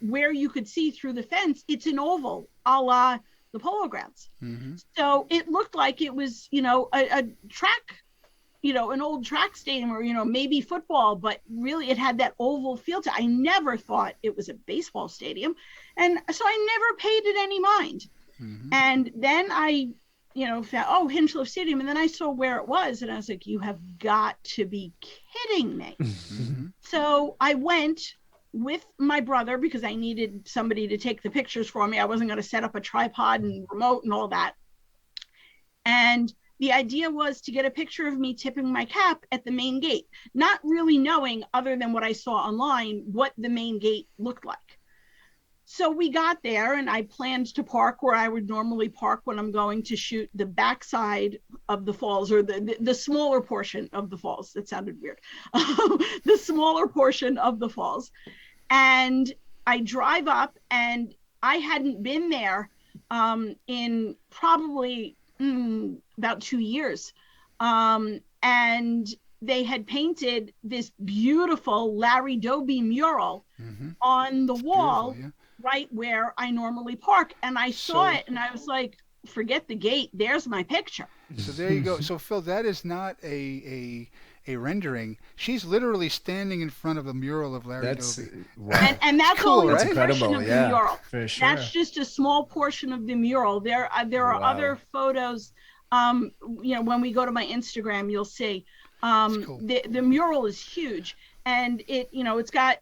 Speaker 2: where you could see through the fence, it's an oval, a la the Polo Grounds. Mm-hmm. So it looked like it was, a track, an old track stadium or, maybe football, but really it had that oval feel to it. I never thought it was a baseball stadium. And so I never paid it any mind. Mm-hmm. And then I, found, Hinchliffe Stadium. And then I saw where it was. And I was like, you have got to be kidding me. Mm-hmm. So I went with my brother because I needed somebody to take the pictures for me. I wasn't going to set up a tripod and remote and all that. And the idea was to get a picture of me tipping my cap at the main gate, not really knowing, other than what I saw online, what the main gate looked like. So we got there and I planned to park where I would normally park when I'm going to shoot the backside of the falls, or the smaller portion of the falls. That sounded weird. The smaller portion of the falls. And I drive up, and I hadn't been there in probably about 2 years. And they had painted this beautiful Larry Doby mural on the wall, right where I normally park. And I saw it and I was like, forget the gate, there's my picture.
Speaker 1: So there you go. So Phil, that is not a rendering. She's literally standing in front of a mural of Larry Doby.
Speaker 3: Wow.
Speaker 2: And that's
Speaker 1: cool,
Speaker 2: only
Speaker 1: right?
Speaker 2: a portion of the mural.
Speaker 3: For sure.
Speaker 2: That's just a small portion of the mural. There are other photos. When we go to my Instagram, you'll see cool. the mural is huge, and it's got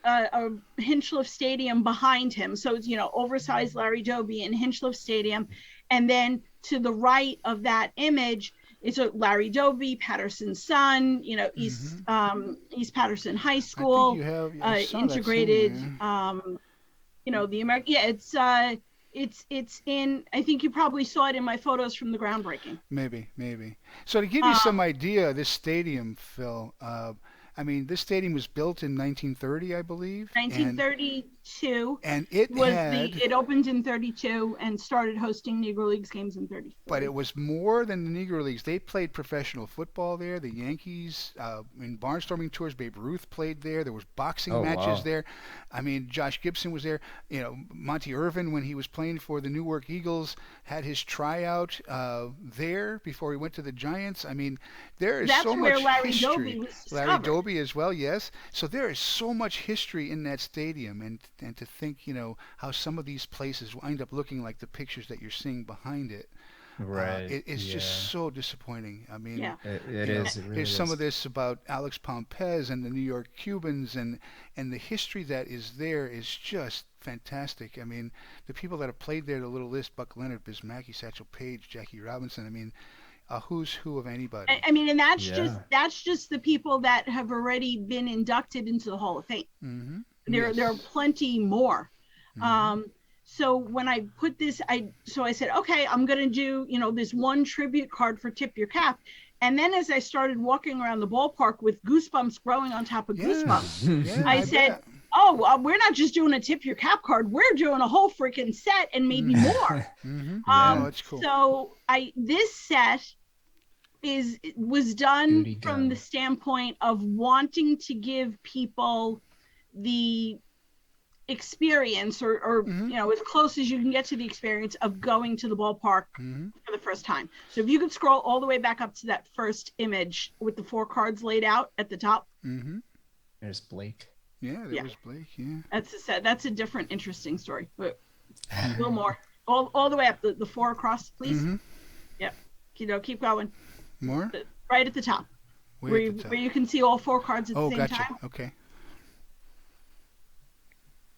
Speaker 2: a Hinchliffe Stadium behind him. So it's, oversized Larry Doby in Hinchliffe Stadium. And then to the right of that image, it's a Larry Doby, Patterson's son, East Patterson High School, integrated, the American, It's in. I think you probably saw it in my photos from the groundbreaking.
Speaker 1: Maybe, maybe. So to give you some
Speaker 2: Um,
Speaker 1: idea of this stadium, Phil, I mean, this stadium was built in 1930, I believe,
Speaker 2: 1932
Speaker 1: and it
Speaker 2: was
Speaker 1: had,
Speaker 2: it opened in 32 and started hosting Negro Leagues games in
Speaker 1: but
Speaker 2: 33.
Speaker 1: it was more than the Negro Leagues. They played professional football there. The Yankees, in barnstorming tours, Babe Ruth played there. There was boxing
Speaker 3: Oh
Speaker 1: matches
Speaker 3: wow.
Speaker 1: there. I mean, Josh Gibson was there. You know, Monty Irvin, when he was playing for the Newark Eagles, had his tryout there before he went to the Giants. I mean, there is
Speaker 2: That's
Speaker 1: so
Speaker 2: where
Speaker 1: much
Speaker 2: Larry Doby
Speaker 1: history.
Speaker 2: was
Speaker 1: Larry
Speaker 2: discovered.
Speaker 1: Doby as well, yes. So there is so much history in that stadium, and to think, how some of these places wind up looking like the pictures that you're seeing behind it.
Speaker 3: Right.
Speaker 1: It's just
Speaker 3: Yeah.
Speaker 1: so disappointing. I mean,
Speaker 2: Yeah.
Speaker 3: It is. It
Speaker 1: here's
Speaker 3: really
Speaker 1: some of
Speaker 3: is.
Speaker 1: this about Alex Pompez and the New York Cubans, and the history that is there is just fantastic. I mean, the people that have played there, the little list: Buck Leonard, Biz Mackey, Satchel Paige, Jackie Robinson. I mean, a who's who of anybody.
Speaker 2: I mean, and
Speaker 3: Yeah.
Speaker 2: that's just the people that have already been inducted into the Hall of Fame.
Speaker 1: Mm-hmm.
Speaker 2: There are
Speaker 1: Yes.
Speaker 2: plenty more.
Speaker 1: Mm-hmm.
Speaker 2: Um, so when I put this, I said, okay, I'm gonna do this one tribute card for Tip Your Cap, and then as I started walking around the ballpark with goosebumps growing on top of
Speaker 1: Yeah.
Speaker 2: goosebumps,
Speaker 1: Yeah.
Speaker 2: I
Speaker 1: I
Speaker 2: said,
Speaker 1: bet.
Speaker 2: oh, we're not just doing a Tip Your Cap card, we're doing a whole freaking set and maybe
Speaker 1: Mm-hmm.
Speaker 2: more.
Speaker 1: Mm-hmm. No,
Speaker 3: Yeah.
Speaker 1: it's cool.
Speaker 2: So I this set was done
Speaker 3: Duty
Speaker 2: from the
Speaker 3: done.
Speaker 2: standpoint of wanting to give people the experience or
Speaker 1: Mm-hmm.
Speaker 2: as close as you can get to the experience of going to the ballpark
Speaker 1: Mm-hmm.
Speaker 2: for the first time. So if you could scroll all the way back up to that first image with the 4 cards laid out at the top.
Speaker 1: Mm-hmm.
Speaker 3: There's Blake.
Speaker 1: Yeah, there
Speaker 2: Yeah,
Speaker 1: was Blake. Yeah.
Speaker 2: that's a different interesting story, but a little more, all the way up the 4 across, please.
Speaker 1: Mm-hmm.
Speaker 2: Yep. Keep going.
Speaker 1: More?
Speaker 2: Right at the top,
Speaker 1: Way at the top.
Speaker 2: where you can see all 4 cards at the
Speaker 1: Oh,
Speaker 2: same
Speaker 1: gotcha.
Speaker 2: time.
Speaker 1: Okay.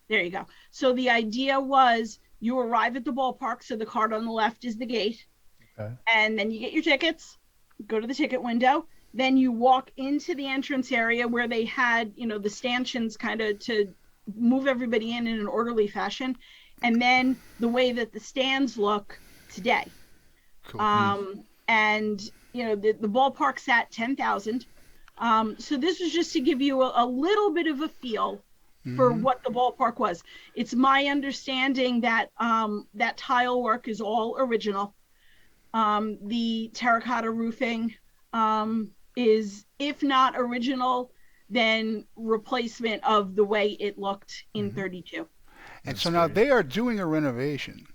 Speaker 2: There you go. So the idea was you arrive at the ballpark, so the card on the left is the gate,
Speaker 3: Okay.
Speaker 2: and then you get your tickets, go to the ticket window, then you walk into the entrance area where they had, the stanchions kind of to move everybody in an orderly fashion, and then the way that the stands look today.
Speaker 1: Cool.
Speaker 2: And the ballpark sat 10,000. So this was just to give you a little bit of a feel for
Speaker 1: Mm-hmm.
Speaker 2: what the ballpark was. It's my understanding that that tile work is all original. The terracotta roofing is, if not original, then replacement of the way it looked in
Speaker 1: Mm-hmm.
Speaker 2: 32.
Speaker 1: And
Speaker 3: That's
Speaker 1: so now
Speaker 3: great.
Speaker 1: they are doing a renovation.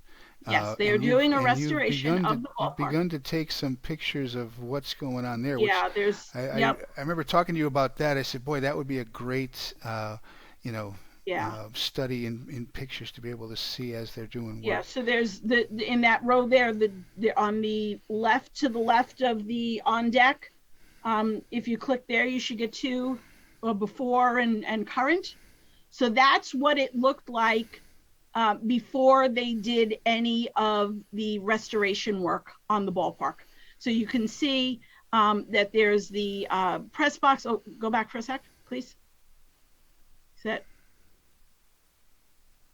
Speaker 2: Yes, they are
Speaker 1: And you've
Speaker 2: doing a
Speaker 1: and you've
Speaker 2: restoration
Speaker 1: begun
Speaker 2: of
Speaker 1: to
Speaker 2: the
Speaker 1: you've
Speaker 2: ballpark.
Speaker 1: begun to take some pictures of what's going on there, which
Speaker 2: Yeah, there's, yep,
Speaker 1: I remember talking to you about that. I said, boy, that would be a great you know
Speaker 2: yeah.
Speaker 1: study in pictures to be able to see as they're doing
Speaker 2: Yeah,
Speaker 1: work.
Speaker 2: so there's in that row there, the on the left, to the left of the on deck. If you click there, you should get to before and current. So that's what it looked like before they did any of the restoration work on the ballpark. So you can see that there's the press box. Oh, go back for a sec, please. Set.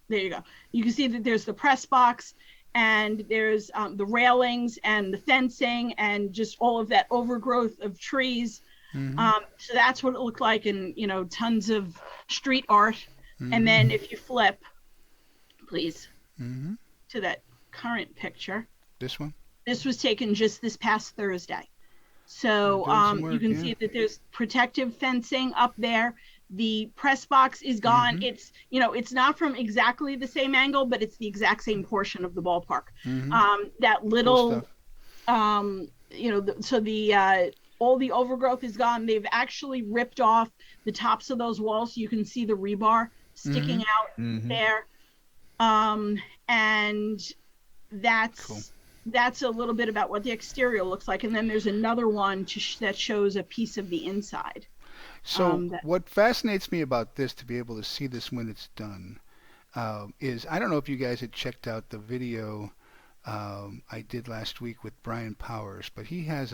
Speaker 2: There you go. You can see that there's the press box, and there's the railings and the fencing and just all of that overgrowth of trees.
Speaker 1: Mm-hmm.
Speaker 2: So that's what it looked like, and tons of street art.
Speaker 1: Mm-hmm.
Speaker 2: And then if you flip, please,
Speaker 1: Mm-hmm.
Speaker 2: to that current picture,
Speaker 1: This one.
Speaker 2: this was taken just this past Thursday. So
Speaker 1: Doing some
Speaker 2: you
Speaker 1: work,
Speaker 2: can
Speaker 1: yeah.
Speaker 2: see that there's protective fencing up there. The press box is gone.
Speaker 1: Mhm.
Speaker 2: It's it's not from exactly the same angle, but it's the exact same portion of the ballpark.
Speaker 1: Mm-hmm.
Speaker 2: That
Speaker 1: Cool
Speaker 2: little
Speaker 1: stuff.
Speaker 2: so the all the overgrowth is gone. They've actually ripped off the tops of those walls, so you can see the rebar sticking out
Speaker 3: Mhm.
Speaker 2: there. And that's
Speaker 1: Cool.
Speaker 2: that's a little bit about what the exterior looks like. And then there's another one that shows a piece of the inside.
Speaker 1: So
Speaker 2: That,
Speaker 1: what fascinates me about this, to be able to see this when it's done, is I don't know if you guys had checked out the video I did last week with Brian Powers, but he has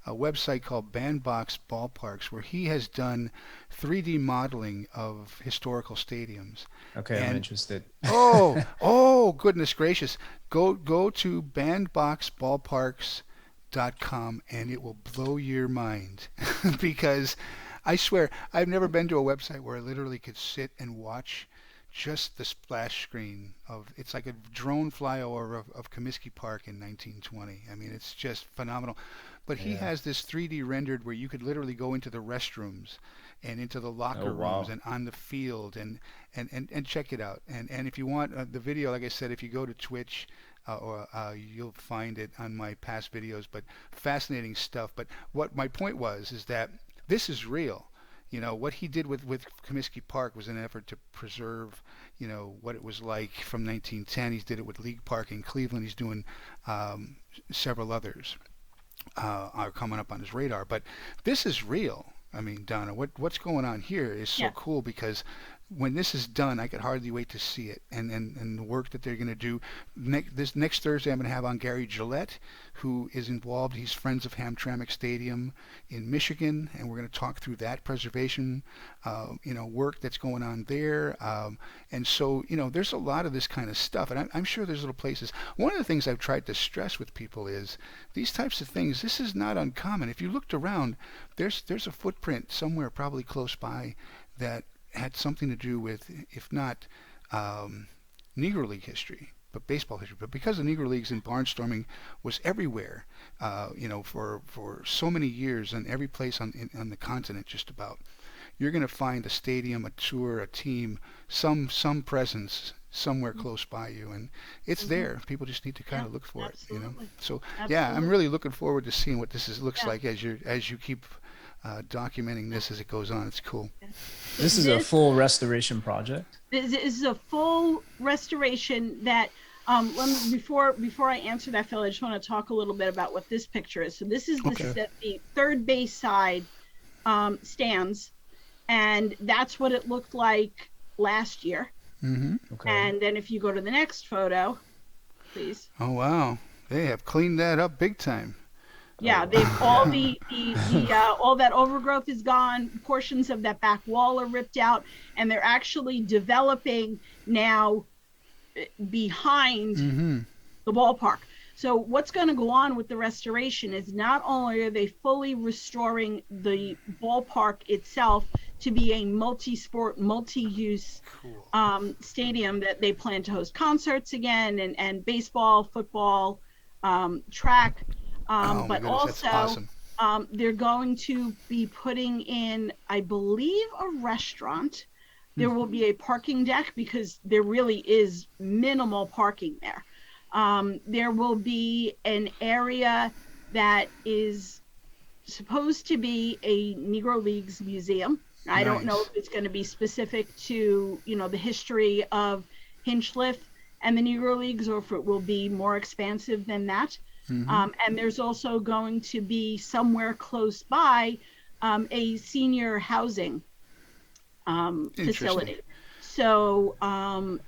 Speaker 1: a website called Bandbox Ballparks, where he has done 3D modeling of historical stadiums.
Speaker 3: Okay, I'm
Speaker 1: And
Speaker 3: interested.
Speaker 1: oh, goodness gracious. Go to bandboxballparks.com and it will blow your mind because I swear I've never been to a website where I literally could sit and watch just the splash screen of it's like a drone flyover of Comiskey Park in 1920. I mean, it's just phenomenal. But he
Speaker 3: Yeah.
Speaker 1: has this 3D rendered where you could literally go into the restrooms and into the
Speaker 3: Oh,
Speaker 1: locker rooms
Speaker 3: wow.
Speaker 1: and on the field and check it out. And if you want the video, like I said, if you go to Twitch, or you'll find it on my past videos. But fascinating stuff. But what my point was is that this is real. You know, what he did with Comiskey Park was an effort to preserve, you know, what it was like from 1910. He did it with League Park in Cleveland. He's doing several others are coming up on his radar. But this is real. I mean, Donna, what's going on here is so
Speaker 2: Yeah.
Speaker 1: cool because when this is done, I could hardly wait to see it and the work that they're going to do. This next Thursday, I'm going to have on Gary Gillette, who is involved. He's Friends of Hamtramck Stadium in Michigan, and we're going to talk through that preservation, work that's going on there. And so, there's a lot of this kind of stuff, and I'm sure there's little places. One of the things I've tried to stress with people is these types of things. This is not uncommon. If you looked around, there's a footprint somewhere probably close by that had something to do with, if not Negro League history, but baseball history. But because the Negro Leagues and barnstorming was everywhere, for so many years in every place on the continent, just about, you're going to find a stadium, a tour, a team, some presence somewhere close by you, and it's
Speaker 2: Hmm.
Speaker 1: there. People just need to kind
Speaker 2: Yeah,
Speaker 1: of look for it.
Speaker 2: absolutely.
Speaker 1: So yeah, I'm
Speaker 2: Absolutely.
Speaker 1: really looking forward to seeing what looks
Speaker 2: Yeah.
Speaker 1: like as you keep documenting this as it goes on. It's cool.
Speaker 2: Yeah. So
Speaker 3: This is a full restoration project.
Speaker 2: this is a full restoration that let me, before I answer that, Phil, I just want to talk a little bit about what this picture is. So this is
Speaker 1: Okay.
Speaker 2: the third base side stands, and that's what it looked like last year.
Speaker 1: Mm-hmm.
Speaker 3: Okay.
Speaker 2: And then if you go to the next photo, please.
Speaker 1: Oh wow, they have cleaned that up big time.
Speaker 2: Yeah,
Speaker 3: Oh.
Speaker 2: they've all that overgrowth is gone. Portions of that back wall are ripped out, and they're actually developing now behind
Speaker 1: Mm-hmm.
Speaker 2: the ballpark. So what's going to go on with the restoration is not only are they fully restoring the ballpark itself to be a multi-sport, multi-use
Speaker 1: Cool.
Speaker 2: stadium that they plan to host concerts again and baseball, football, track,
Speaker 1: Oh my
Speaker 2: but
Speaker 1: goodness, that's
Speaker 2: also
Speaker 1: awesome.
Speaker 2: they're going to be putting in, I believe, a restaurant. There will be a parking deck because there really is minimal parking there. There will be an area that is supposed to be a Negro Leagues museum. I don't know
Speaker 1: Nice.
Speaker 2: if it's going to be specific to, the history of Hinchliffe and the Negro Leagues, or if it will be more expansive than that.
Speaker 1: Mm-hmm.
Speaker 2: And there's also going to be somewhere close by a senior housing facility. So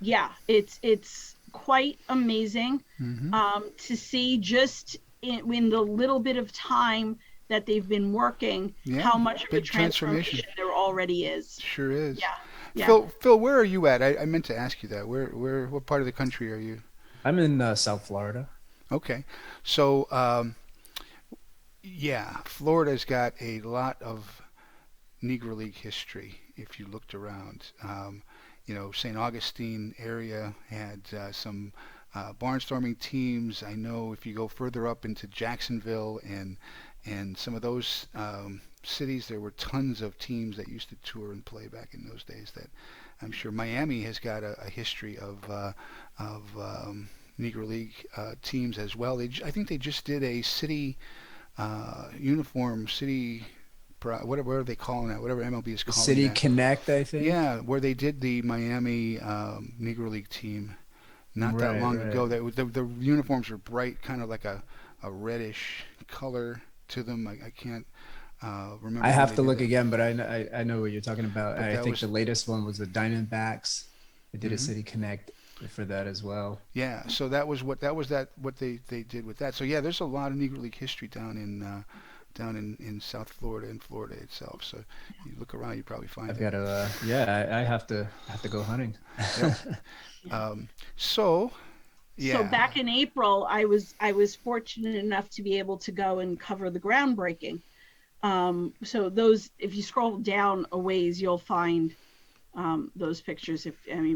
Speaker 2: yeah, it's quite amazing
Speaker 1: Mm-hmm.
Speaker 2: to see just in the little bit of time that they've been working,
Speaker 1: Yeah,
Speaker 2: how much of a
Speaker 1: big transformation.
Speaker 2: transformation there already is.
Speaker 1: Sure is.
Speaker 2: Yeah, yeah.
Speaker 1: Phil, where are you at? I meant to ask you that. What part of the country are you?
Speaker 3: I'm in South Florida.
Speaker 1: Okay, so yeah, Florida's got a lot of Negro League history. If you looked around, St. Augustine area had some barnstorming teams. I know if you go further up into Jacksonville and some of those cities, there were tons of teams that used to tour and play back in those days. That I'm sure Miami has got a history of Negro League teams as well. I think they just did a city uniform, city, whatever they call it, whatever MLB is
Speaker 3: The
Speaker 1: calling
Speaker 3: City
Speaker 1: that.
Speaker 3: Connect, I think.
Speaker 1: Yeah, where they did the Miami Negro League team not that
Speaker 3: Right,
Speaker 1: long
Speaker 3: right.
Speaker 1: ago. The uniforms were bright, kind of like a reddish color to them. I can't remember.
Speaker 3: I
Speaker 1: when
Speaker 3: have
Speaker 1: they
Speaker 3: to
Speaker 1: did
Speaker 3: look
Speaker 1: it.
Speaker 3: again, but I know what you're talking about.
Speaker 1: But
Speaker 3: I
Speaker 1: that
Speaker 3: think
Speaker 1: was
Speaker 3: the latest one was the Diamondbacks. They did a
Speaker 1: Mhm.
Speaker 3: City Connect for that as well.
Speaker 1: Yeah, so that was what they did with that. So yeah, there's a lot of Negro League history down in down in South Florida, in Florida itself. So you look around, you probably find
Speaker 3: I've
Speaker 1: it.
Speaker 3: got to, I have to go hunting.
Speaker 1: Yep. So
Speaker 2: So
Speaker 1: yeah.
Speaker 2: back in April, I was fortunate enough to be able to go and cover the groundbreaking. So those, if you scroll down a ways, you'll find those pictures.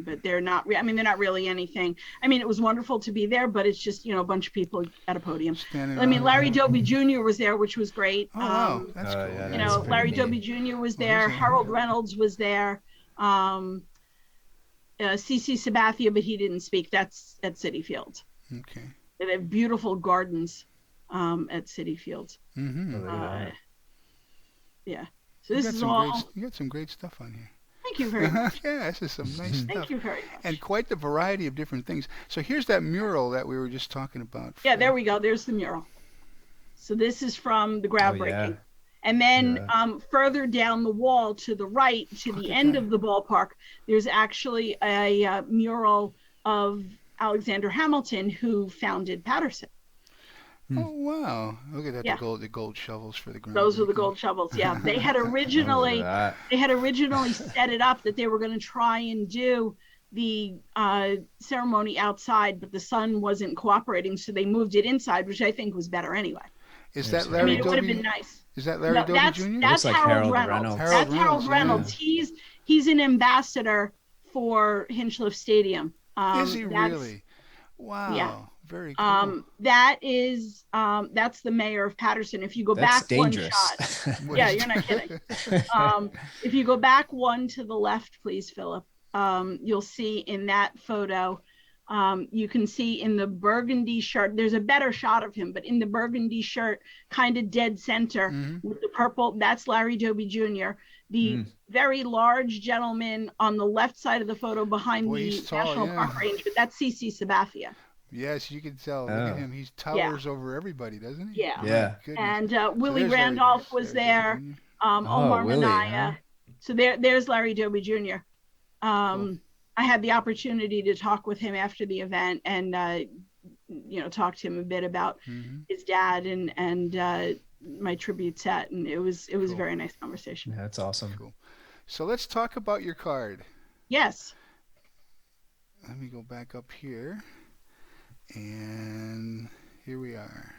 Speaker 2: But they're not. They're not really anything. It was wonderful to be there, but it's just a bunch of people at a podium.
Speaker 1: Standing around.
Speaker 2: Larry Doby Jr. was there, which was great.
Speaker 1: Oh wow, that's cool.
Speaker 3: Yeah,
Speaker 2: You
Speaker 3: that's
Speaker 2: know,
Speaker 3: pretty
Speaker 2: Larry
Speaker 3: neat.
Speaker 2: Doby Jr. was there. Harold Reynolds was there. CC Sabathia, but he didn't speak. That's at City Fields.
Speaker 1: Okay.
Speaker 2: They have beautiful gardens at City Fields.
Speaker 1: Mm-hmm.
Speaker 2: Yeah. So this is all.
Speaker 1: You got some great stuff on here.
Speaker 2: Thank you very much.
Speaker 1: Yeah, this is some nice stuff.
Speaker 2: Thank you very much.
Speaker 1: And quite the variety of different things. So here's that mural that we were just talking about.
Speaker 2: Yeah, there we go. There's the mural. So this is from the groundbreaking.
Speaker 3: Yeah.
Speaker 2: And then further down the wall to the right, to the end of the ballpark, there's actually a mural of Alexander Hamilton, who founded Patterson.
Speaker 1: Oh wow! Look at that.
Speaker 2: Yeah.
Speaker 1: The gold shovels for the ground.
Speaker 2: Those were the gold shovels. Yeah, they had originally set it up that they were going to try and do the ceremony outside, but the sun wasn't cooperating, so they moved it inside, which I think was better anyway.
Speaker 1: Is that Larry Doby?
Speaker 2: It would have been nice.
Speaker 1: Is that Larry Doby Jr.?
Speaker 2: That's
Speaker 3: like
Speaker 2: Harold Reynolds. That's Harold Reynolds.
Speaker 1: Yeah.
Speaker 2: He's an ambassador for Hinchliffe Stadium.
Speaker 1: Is he really? Wow.
Speaker 2: Yeah.
Speaker 1: Very cool.
Speaker 2: That's the mayor of Patterson. If you go back
Speaker 3: dangerous.
Speaker 2: one shot, yeah, you're not kidding. If you go back one to the left, please, Philip, you'll see in that photo, you can see in the burgundy shirt, there's a better shot of him, but in the burgundy shirt, kind of dead center with the purple, that's Larry Doby Jr. The very large gentleman on the left side of the photo behind the National Park Ranger, that's CC Sabathia.
Speaker 1: Yes, you can tell. Look at him. He towers over everybody, doesn't he?
Speaker 2: Yeah.
Speaker 3: Yeah.
Speaker 2: And Willie Randolph was there. Omar Minaya. So there's Larry Doby Jr. Cool. I had the opportunity to talk with him after the event and talk to him a bit about his dad and my tribute set, and it was a very nice conversation.
Speaker 3: Yeah, that's awesome.
Speaker 1: Cool. So let's talk about your card.
Speaker 2: Yes.
Speaker 1: Let me go back up here. And here we are.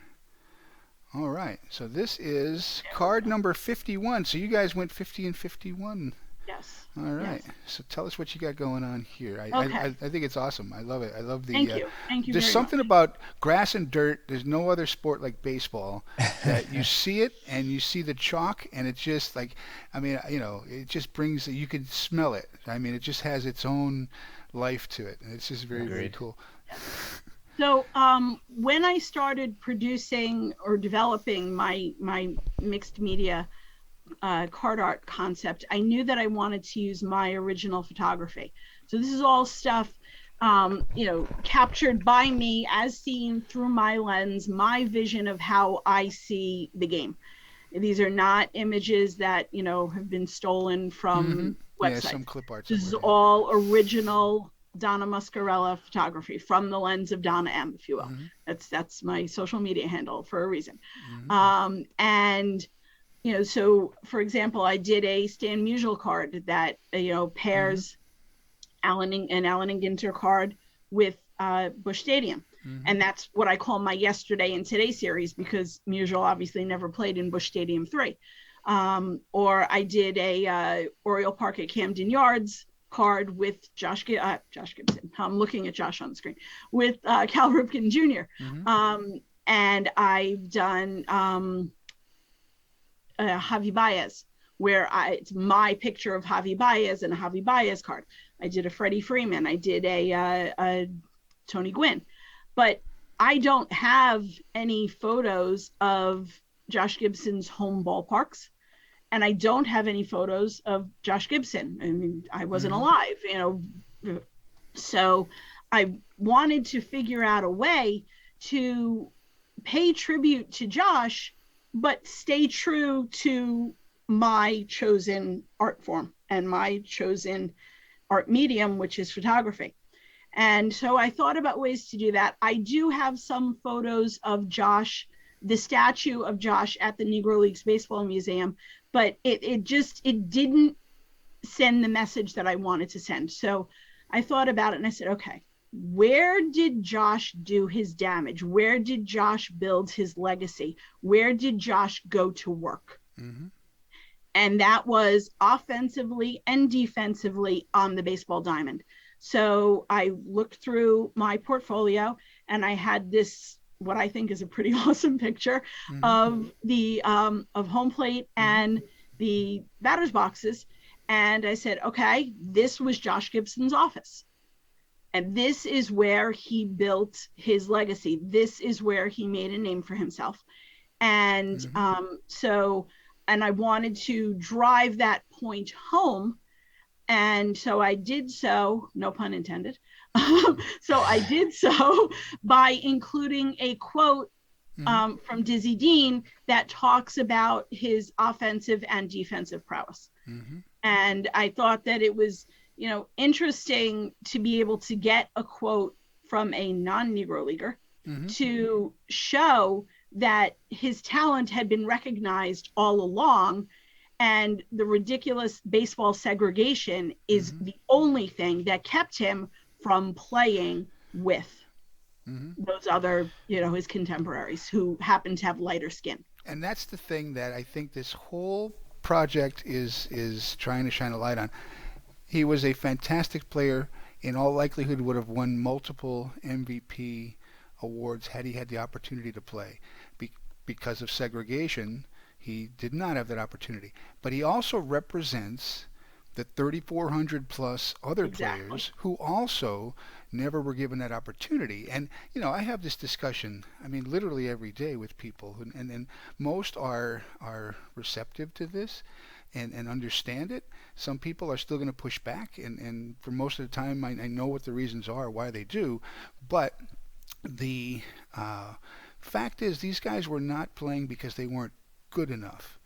Speaker 1: All right. So this is card number 51. So you guys went 50 and 51.
Speaker 2: Yes.
Speaker 1: All right. Yes. So tell us what you got going on here. I think it's awesome. I love it. I love the.
Speaker 2: Thank you. Thank you.
Speaker 1: There's something about grass and dirt. There's no other sport like baseball that you see it and you see the chalk and it's just like, it just brings. You can smell it. It just has its own life to it, and it's just very, very cool.
Speaker 2: So when I started producing or developing my mixed media card art concept, I knew that I wanted to use my original photography. So this is all stuff, captured by me as seen through my lens, my vision of how I see the game. These are not images that, have been stolen from websites.
Speaker 1: Yeah, some clip art.
Speaker 2: This is all original Donna Muscarella photography from the lens of Donna M, if you will. That's my social media handle for a reason. So for example, I did a Stan Musial card that pairs Allen and Ginter card with Busch Stadium, and that's what I call my yesterday and today series because Musial obviously never played in Busch Stadium 3. Or I did a Oriole Park at Camden Yards card with Josh Gibson. I'm looking at Josh on the screen with Cal Ripken Jr. And I've done Javi Baez, where it's my picture of Javi Baez and a Javi Baez card. I did a Freddie Freeman. I did a Tony Gwynn, but I don't have any photos of Josh Gibson's home ballparks. And I don't have any photos of Josh Gibson. I wasn't alive, So I wanted to figure out a way to pay tribute to Josh, but stay true to my chosen art form and my chosen art medium, which is photography. And so I thought about ways to do that. I do have some photos of Josh the statue of Josh at the Negro Leagues Baseball Museum, but it didn't send the message that I wanted to send. So I thought about it and I said, okay, where did Josh do his damage? Where did Josh build his legacy? Where did Josh go to work? Mm-hmm. And that was offensively and defensively on the baseball diamond. So I looked through my portfolio and I had this, what I think is a pretty awesome picture mm-hmm. of the of home plate and the batter's boxes. And I said, okay, this was Josh Gibson's office. And this is where he built his legacy. This is where he made a name for himself. And mm-hmm. And I wanted to drive that point home. And so I did so, no pun intended. So I did so by including a quote from Dizzy Dean that talks about his offensive and defensive prowess. Mm-hmm. And I thought that it was, interesting to be able to get a quote from a non-Negro leaguer mm-hmm. to show that his talent had been recognized all along, and the ridiculous baseball segregation is mm-hmm. the only thing that kept him from playing with mm-hmm. those other, his contemporaries who happen to have lighter skin.
Speaker 1: And that's the thing that I think this whole project is trying to shine a light on. He was a fantastic player. In all likelihood, would have won multiple MVP awards had he had the opportunity to play. Because of segregation, he did not have that opportunity. But he also represents the 3,400 plus other exactly. players who also never were given that opportunity. And, I have this discussion, literally every day with people, and most are receptive to this and understand it. Some people are still going to push back, and for most of the time, I know what the reasons are, why they do. But the fact is, these guys were not playing because they weren't good enough.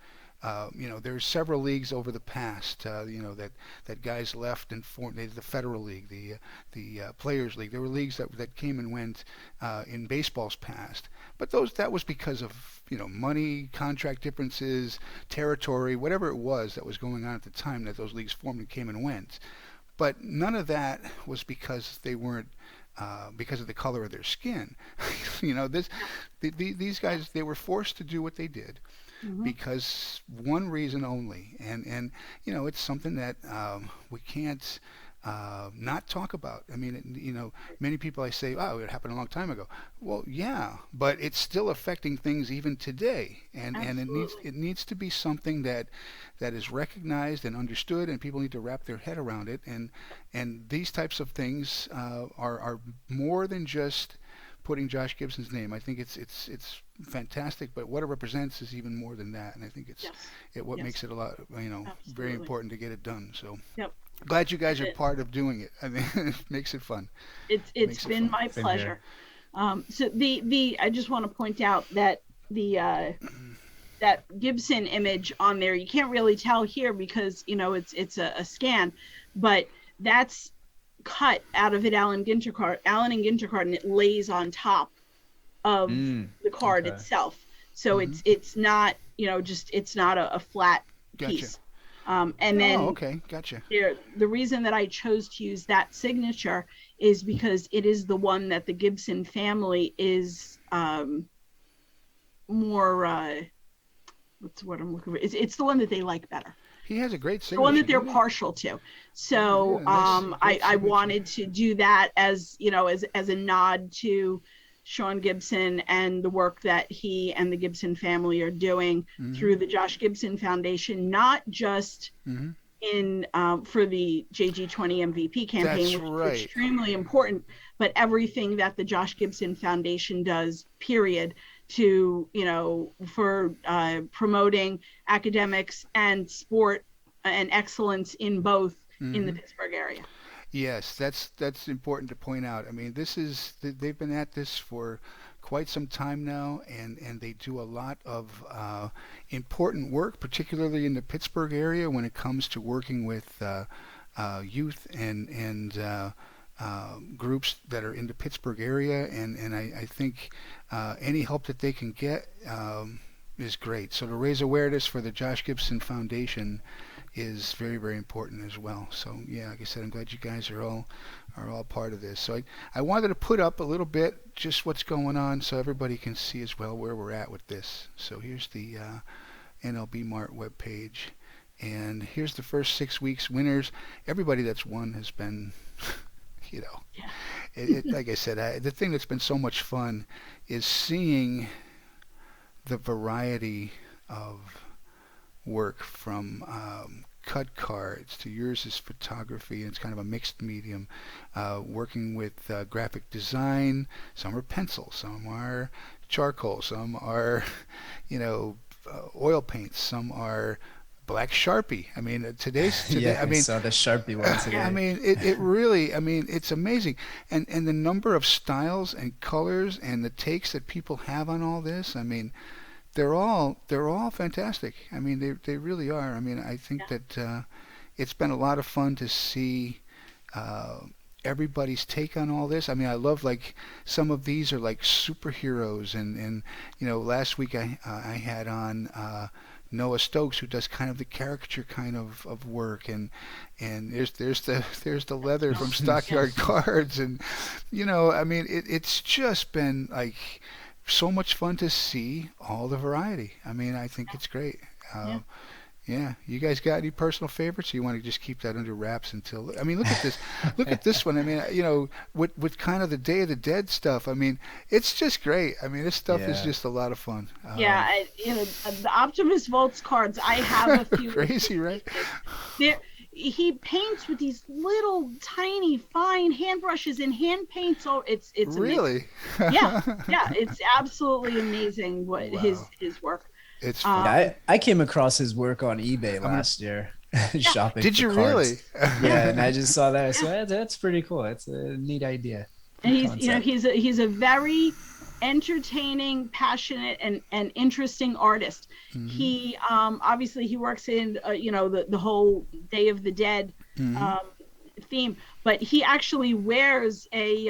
Speaker 1: There's several leagues over the past, that guys left and formed the Federal League, the Players League. There were leagues that came and went in baseball's past, but that was because of money, contract differences, territory, whatever it was that was going on at the time that those leagues formed and came and went. But none of that was because they weren't. Because of the color of their skin. These guys, they were forced to do what they did mm-hmm. because one reason only. And it's something that we can't not talk about. Many people I say, oh, it happened a long time ago. Well, yeah, but it's still affecting things even today. And it needs to be something that is recognized and understood, and people need to wrap their head around it. And these types of things are more than just putting Josh Gibson's name. I think it's fantastic, but what it represents is even more than that. And I think it's what yes. makes it a lot, very important to get it done. So. Yep. Glad you guys are part of doing it. It makes it fun.
Speaker 2: It's been my pleasure. So I just want to point out that that Gibson image on there, you can't really tell here because it's a scan, but that's cut out of an Allen and Ginter card, and it lays on top of the card itself. So mm-hmm. it's not it's not a flat piece. And then,
Speaker 1: okay, gotcha.
Speaker 2: The reason that I chose to use that signature is because it is the one that the Gibson family is more. What's what I'm looking for? It's the one that they like better.
Speaker 1: He has a great signature.
Speaker 2: The one that they're partial to. So I wanted to do that as as a nod to Sean Gibson and the work that he and the Gibson family are doing mm-hmm. through the Josh Gibson Foundation, not just mm-hmm. in for the JG20MVP campaign,
Speaker 1: That's
Speaker 2: which
Speaker 1: right.
Speaker 2: is extremely important, but everything that the Josh Gibson Foundation does, period, to for promoting academics and sport and excellence in both mm-hmm. in the Pittsburgh area.
Speaker 1: Yes, that's important to point out. They've been at this for quite some time now, and they do a lot of important work, particularly in the Pittsburgh area when it comes to working with youth and groups that are in the Pittsburgh area, and I think any help that they can get is great. So to raise awareness for the Josh Gibson Foundation is very, very important as well. So yeah, like I said, I'm glad you guys are all part of this. So I wanted to put up a little bit just what's going on so everybody can see as well where we're at with this. So here's the NLBMart webpage, and here's the first 6 weeks winners. Everybody that's won has been, you know, like I said, the thing that's been so much fun is seeing the variety of work from cut cards to yours is photography, and it's kind of a mixed medium, working with graphic design. Some are pencil, some are charcoal, some are oil paints, some are black Sharpie. I mean, today
Speaker 3: yeah,
Speaker 1: I mean,
Speaker 3: saw the Sharpie one today.
Speaker 1: I mean, it really, I mean, it's amazing, and the number of styles and colors and the takes that people have on all this. I mean, they're all fantastic. I mean, they really are. I mean, I think that it's been a lot of fun to see everybody's take on all this. I mean, I love, like, some of these are like superheroes, and last week I had on Noah Stokes, who does kind of the caricature kind of work, and there's the leather from Stockyard Cards, and I mean, it's just been like so much fun to see all the variety. I mean, I think it's great. Yeah. You guys got any personal favorites? Or you want to just keep that under wraps until? I mean, look at this. Look at this one. I mean, with kind of the Day of the Dead stuff. I mean, it's just great. I mean, this stuff is just a lot of fun.
Speaker 2: The Optimus Volts cards. I have a few.
Speaker 1: Crazy, right?
Speaker 2: He paints with these little tiny fine hand brushes and hand paints. Oh, it's
Speaker 1: really
Speaker 2: amazing. yeah, it's absolutely amazing what his work.
Speaker 1: It's fun.
Speaker 3: I came across his work on eBay last year, shopping.
Speaker 1: Did you
Speaker 3: for cards.
Speaker 1: really?
Speaker 3: Yeah, and I just saw that. So that's pretty cool. It's a neat idea.
Speaker 2: And he's a very entertaining, passionate, and interesting artist. Mm-hmm. He obviously he works in the whole Day of the Dead theme, but he actually wears a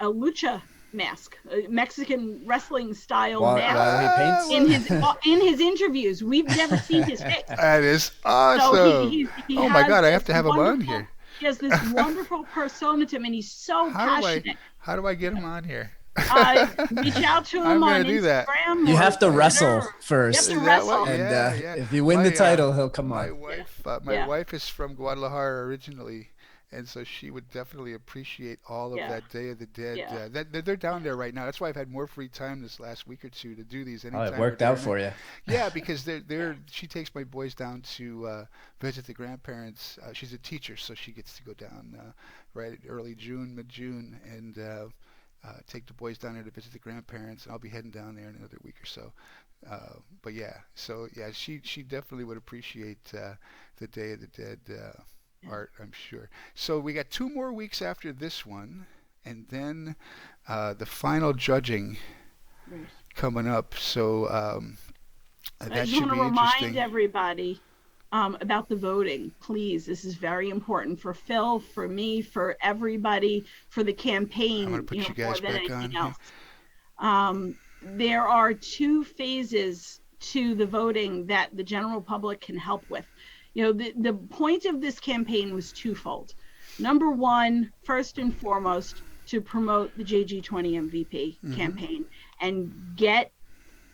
Speaker 2: lucha mask, a Mexican wrestling style mask in his interviews. We've never seen his face.
Speaker 1: That is awesome. So he oh my God, I have to have him on here.
Speaker 2: He has this wonderful persona to him, and he's so passionate.
Speaker 1: How do I get him on here?
Speaker 2: Reach out to him on Instagram.
Speaker 3: You have to wrestle first.
Speaker 2: You have to wrestle.
Speaker 3: And if you win the title, he'll come on.
Speaker 1: My wife is from Guadalajara originally, and so she would definitely appreciate all of that Day of the Dead. Yeah. They're down there right now. That's why I've had more free time this last week or two to do these.
Speaker 3: It worked out for you.
Speaker 1: Yeah, because she takes my boys down to visit the grandparents. She's a teacher, so she gets to go down right early June, mid-June, and take the boys down there to visit the grandparents. And I'll be heading down there in another week or so. But yeah, she definitely would appreciate the Day of the Dead art, I'm sure. So we got 2 more weeks after this one, and then the final judging coming up. So that should be interesting. I just want to remind
Speaker 2: everybody about the voting, please. This is very important for Phil, for me, for everybody, for the campaign.
Speaker 1: I'm going to put you guys back on here.
Speaker 2: There are 2 phases to the voting that the general public can help with. The point of this campaign was twofold. Number one, first and foremost, to promote the JG20MVP campaign and get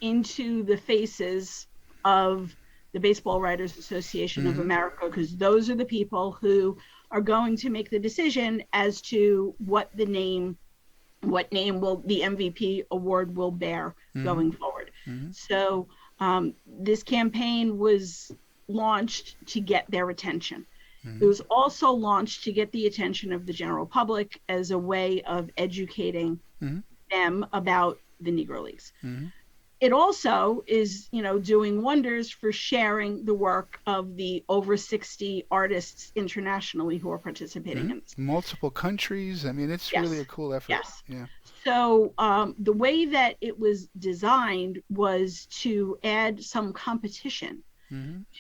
Speaker 2: into the faces of the Baseball Writers Association of America, because those are the people who are going to make the decision as to what name will the MVP award will bear going forward. So this campaign was launched to get their attention. It was also launched to get the attention of the general public as a way of educating them about the Negro Leagues. It also is, doing wonders for sharing the work of the over 60 artists internationally who are participating in this.
Speaker 1: Multiple countries. I mean, it's really a cool effort.
Speaker 2: Yes.
Speaker 1: Yeah.
Speaker 2: So the way that it was designed was to add some competition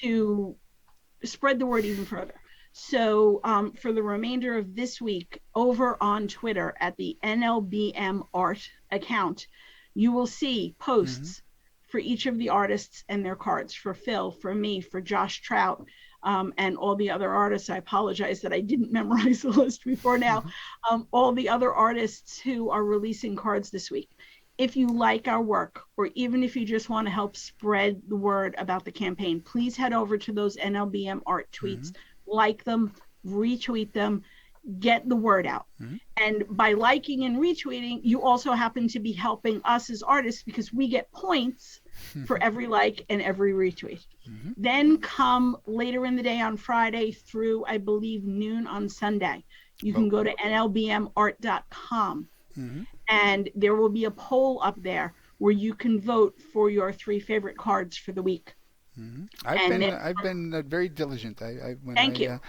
Speaker 2: to spread the word even further. So for the remainder of this week, over on Twitter at the NLBMart account, you will see posts for each of the artists and their cards. For Phil, for me, for Josh Trout, and all the other artists. I apologize that I didn't memorize the list before now. All the other artists who are releasing cards this week. If you like our work, or even if you just want to help spread the word about the campaign, please head over to those NLBM art tweets, like them, retweet them, get the word out. And by liking and retweeting, you also happen to be helping us as artists, because we get points for every like and every retweet. Then come later in the day on Friday through, I believe, noon on Sunday, you can go to nlbmart.com. And there will be a poll up there where you can vote for your 3 favorite cards for the week.
Speaker 1: I've been very diligent.
Speaker 2: Thank you.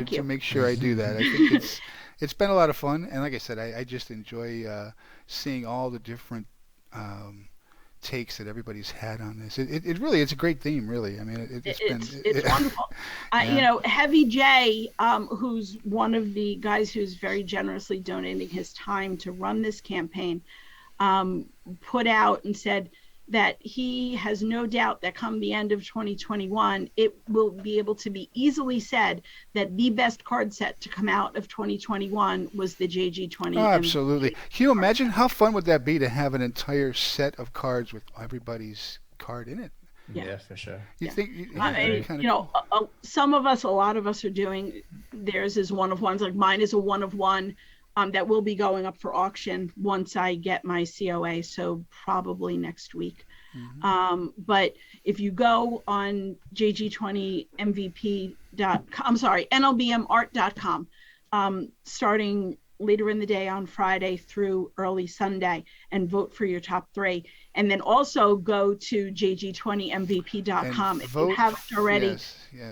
Speaker 1: To make sure I do that. I think it's been a lot of fun, and like I said, I just enjoy seeing all the different takes that everybody's had on this. It really, it's a great theme, really. I mean, it's
Speaker 2: wonderful. You know, Heavy J, who's one of the guys who's very generously donating his time to run this campaign, put out and said that he has no doubt that come the end of 2021, it will be able to be easily said that the best card set to come out of 2021 was the JG20.
Speaker 1: Oh, absolutely. Can you imagine how fun would that be to have an entire set of cards with everybody's card in it?
Speaker 3: Yeah, for sure.
Speaker 1: You think?
Speaker 2: Some of us, a lot of us are doing theirs as one of ones. Like mine is a one of one. That will be going up for auction once I get my COA, so probably next week. But if you go on NLBMart.com, starting later in the day on Friday through early Sunday, and vote for your top 3. And then also go to JG20MVP.com. If you haven't already,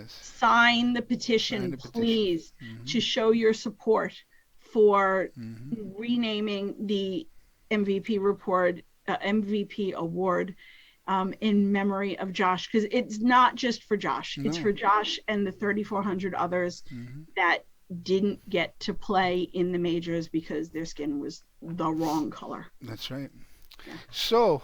Speaker 2: sign the petition, please, to show your support for renaming the MVP award in memory of Josh, because it's not just for Josh. It's for Josh and the 3,400 others that didn't get to play in the majors because their skin was the wrong color.
Speaker 1: That's right. So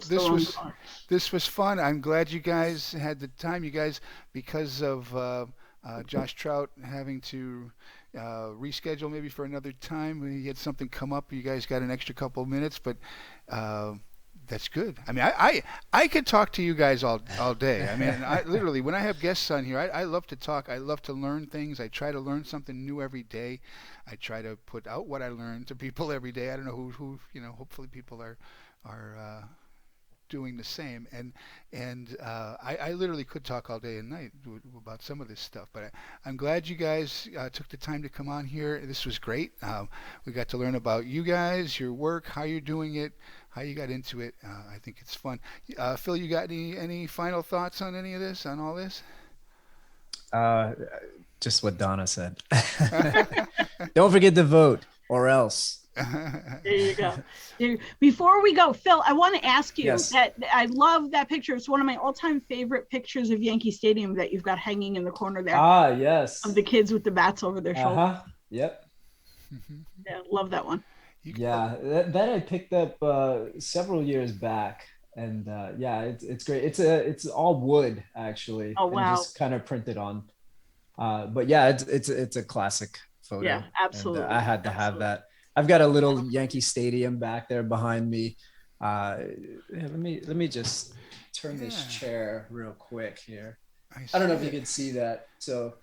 Speaker 1: this was fun. I'm glad you guys had the time. You guys, because of Josh Trout having to reschedule maybe for another time, when you had something come up, you guys got an extra couple of minutes, but that's good. I mean, I could talk to you guys all day. I mean, I literally, when I have guests on here, I love to talk. I love to learn things. I try to learn something new every day. I try to put out what I learn to people every day. I don't know who hopefully people are doing the same, and I literally could talk all day and night about some of this stuff, but I'm glad you guys took the time to come on here. This was great. We got to learn about you guys, your work, how you're doing it, how you got into it. I think it's fun. Phil, you got any final thoughts on any of this, on all this?
Speaker 3: Just what Donna said. Don't forget to vote, or else.
Speaker 2: There you go. Before we go, Phil, I want to ask you that I love that picture. It's one of my all-time favorite pictures of Yankee Stadium that you've got hanging in the corner there.
Speaker 3: Yes.
Speaker 2: Of the kids with the bats over their shoulders.
Speaker 3: Yep.
Speaker 2: Yeah, love that one.
Speaker 3: That I picked up several years back, and it's great. It's all wood actually.
Speaker 2: Oh wow!
Speaker 3: And just kind of printed on. But yeah, it's a classic photo.
Speaker 2: Yeah, absolutely.
Speaker 3: And, I had to have that. I've got a little Yankee Stadium back there behind me. Let me just turn this chair real quick here. I don't know if you can see that. So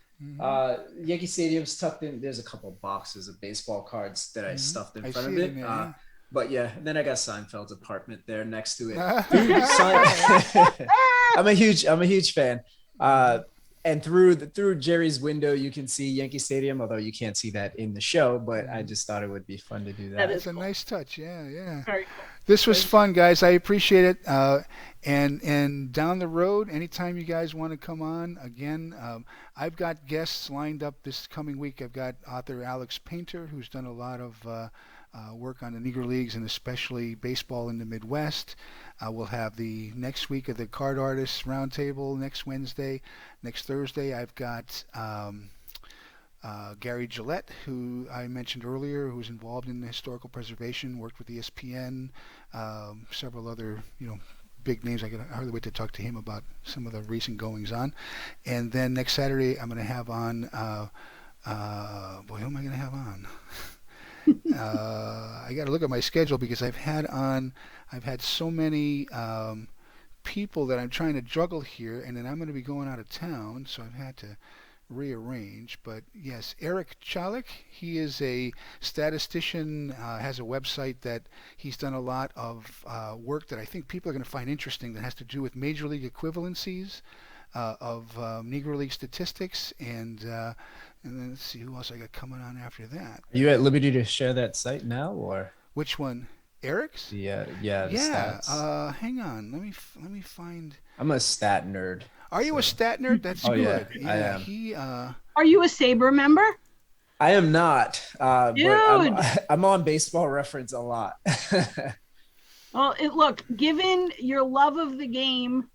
Speaker 3: Yankee Stadium's tucked in. There's a couple of boxes of baseball cards that I stuffed in front of it. But yeah, then I got Seinfeld's apartment there next to it. I'm a huge fan. And through Jerry's window, you can see Yankee Stadium, although you can't see that in the show. But I just thought it would be fun to do that.
Speaker 1: That's a nice touch. Yeah.
Speaker 2: Very cool.
Speaker 1: This was fun, guys. I appreciate it. And down the road, anytime you guys want to come on again, I've got guests lined up this coming week. I've got author Alex Painter, who's done a lot of work on the Negro Leagues and especially baseball in the Midwest. We'll have the next week of the Card Artists Roundtable next Wednesday. Next Thursday, I've got Gary Gillette, who I mentioned earlier, who was involved in historical preservation, worked with ESPN, several other, big names. I hardly wait to talk to him about some of the recent goings on. And then next Saturday, I'm going to have on, boy, who am I going to have on? I got to look at my schedule because I've had so many people that I'm trying to juggle here, and then I'm going to be going out of town, so I've had to rearrange. But yes, Eric Chalik, he is a statistician, has a website that he's done a lot of work that I think people are going to find interesting that has to do with major league equivalencies of Negro League statistics, and then let's see who else I got coming on after that.
Speaker 3: Are you at liberty to share that site now, or
Speaker 1: which one? Eric's?
Speaker 3: Yeah, the stats.
Speaker 1: Hang on, let me find.
Speaker 3: I'm a stat nerd.
Speaker 1: Are you a stat nerd? That's good.
Speaker 3: Yeah, I am.
Speaker 2: Are you a Sabre member?
Speaker 3: I am not.
Speaker 2: Dude.
Speaker 3: But I'm on Baseball Reference a lot.
Speaker 2: Well, look, given your love of the game,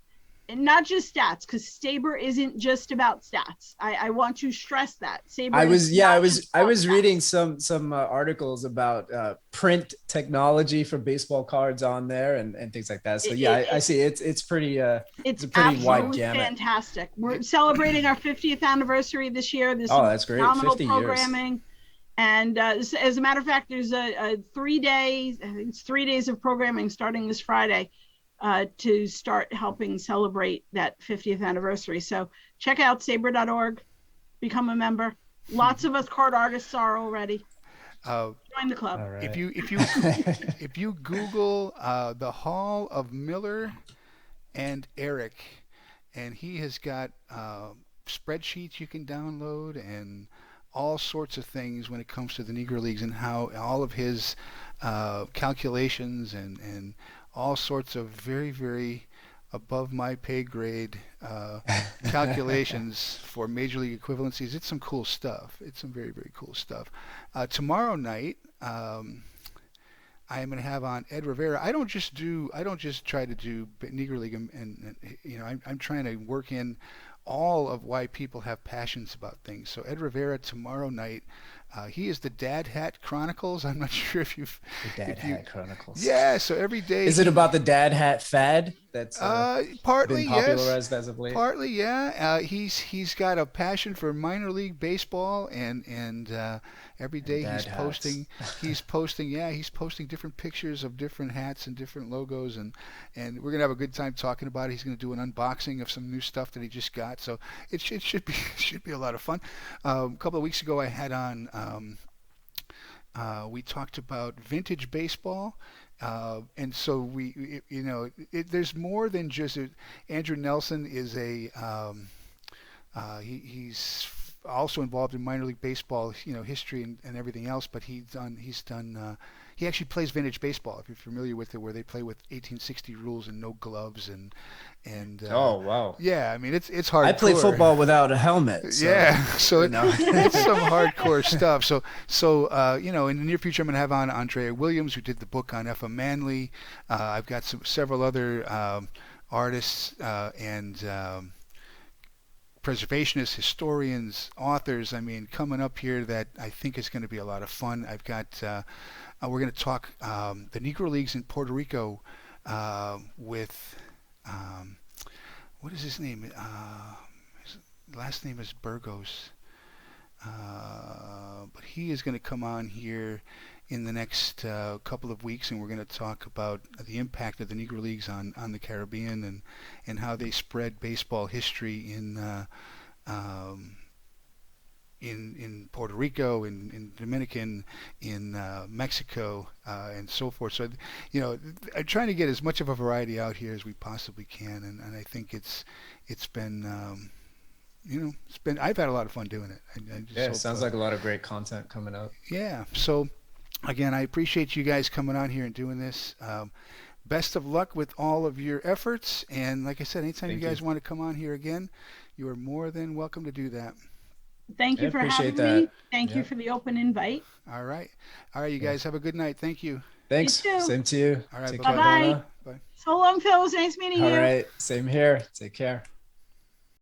Speaker 2: and not just stats, because Sabre isn't just about stats. I want to stress that Sabre.
Speaker 3: I was reading some articles about print technology for baseball cards on there and things like that. So I see it's pretty it's a pretty wide gamut.
Speaker 2: Fantastic. We're celebrating our 50th anniversary this year.
Speaker 3: That's great.
Speaker 2: Phenomenal
Speaker 3: 50
Speaker 2: programming.
Speaker 3: years.
Speaker 2: And as a matter of fact, there's a 3 days. I think it's 3 days of programming starting this Friday. To start helping celebrate that 50th anniversary. So check out sabre.org, become a member. Lots of us card artists are already. Join the club.
Speaker 3: Right.
Speaker 1: If you Google the Hall of Miller and Eric, and he has got spreadsheets you can download and all sorts of things when it comes to the Negro Leagues and how all of his calculations and all sorts of very, very above my pay grade calculations for major league equivalencies. It's some cool stuff. It's some very, very cool stuff. Tomorrow night, I am going to have on Ed Rivera. I don't just try to do Negro League, and I'm trying to work in all of why people have passions about things. So Ed Rivera tomorrow night. He is the Dad Hat Chronicles. I'm not sure if you've...
Speaker 3: The Dad Hat Chronicles.
Speaker 1: Yeah, so every day...
Speaker 3: Is it about the Dad Hat fad that's
Speaker 1: partly,
Speaker 3: been popularized as of late?
Speaker 1: Partly, yeah. He's got a passion for minor league baseball, and every day he's posting different pictures of different hats and different logos, and we're going to have a good time talking about it. He's going to do an unboxing of some new stuff that he just got, so it should be a lot of fun. A couple of weeks ago I had on... we talked about vintage baseball, and so there's more than just Andrew Nelson is he's also involved in minor league baseball, history and everything else. But he actually plays vintage baseball, if you're familiar with it, where they play with 1860 rules and no gloves and
Speaker 3: oh wow,
Speaker 1: yeah, I mean it's hard.
Speaker 3: I play football without a helmet. So,
Speaker 1: yeah, so it's some hardcore stuff. So in the near future I'm going to have on Andrea Williams, who did the book on F.M. Manley. I've got several other artists and preservationists, historians, authors. I mean, coming up here that I think is going to be a lot of fun. I've got we're going to talk the Negro Leagues in Puerto Rico with what is his name? His last name is Burgos, but he is going to come on here in the next couple of weeks, and we're going to talk about the impact of the Negro Leagues on the Caribbean and how they spread baseball history in Puerto Rico, in Dominican, in Mexico, and so forth. So, I'm trying to get as much of a variety out here as we possibly can, and I think it's been, I've had a lot of fun doing it.
Speaker 3: It sounds like a lot of great content coming up.
Speaker 1: Yeah. So, again, I appreciate you guys coming on here and doing this. Best of luck with all of your efforts, and like I said, anytime you guys want to come on here again, you are more than welcome to do that.
Speaker 2: Thank you for having me. Thank you for the open invite.
Speaker 1: All right. You guys have a good night. Thank you.
Speaker 3: Thanks. Same to you.
Speaker 1: All right.
Speaker 2: Bye-bye.
Speaker 1: Bye.
Speaker 2: So long, Phil. It was nice meeting you.
Speaker 3: All right. Same here. Take care.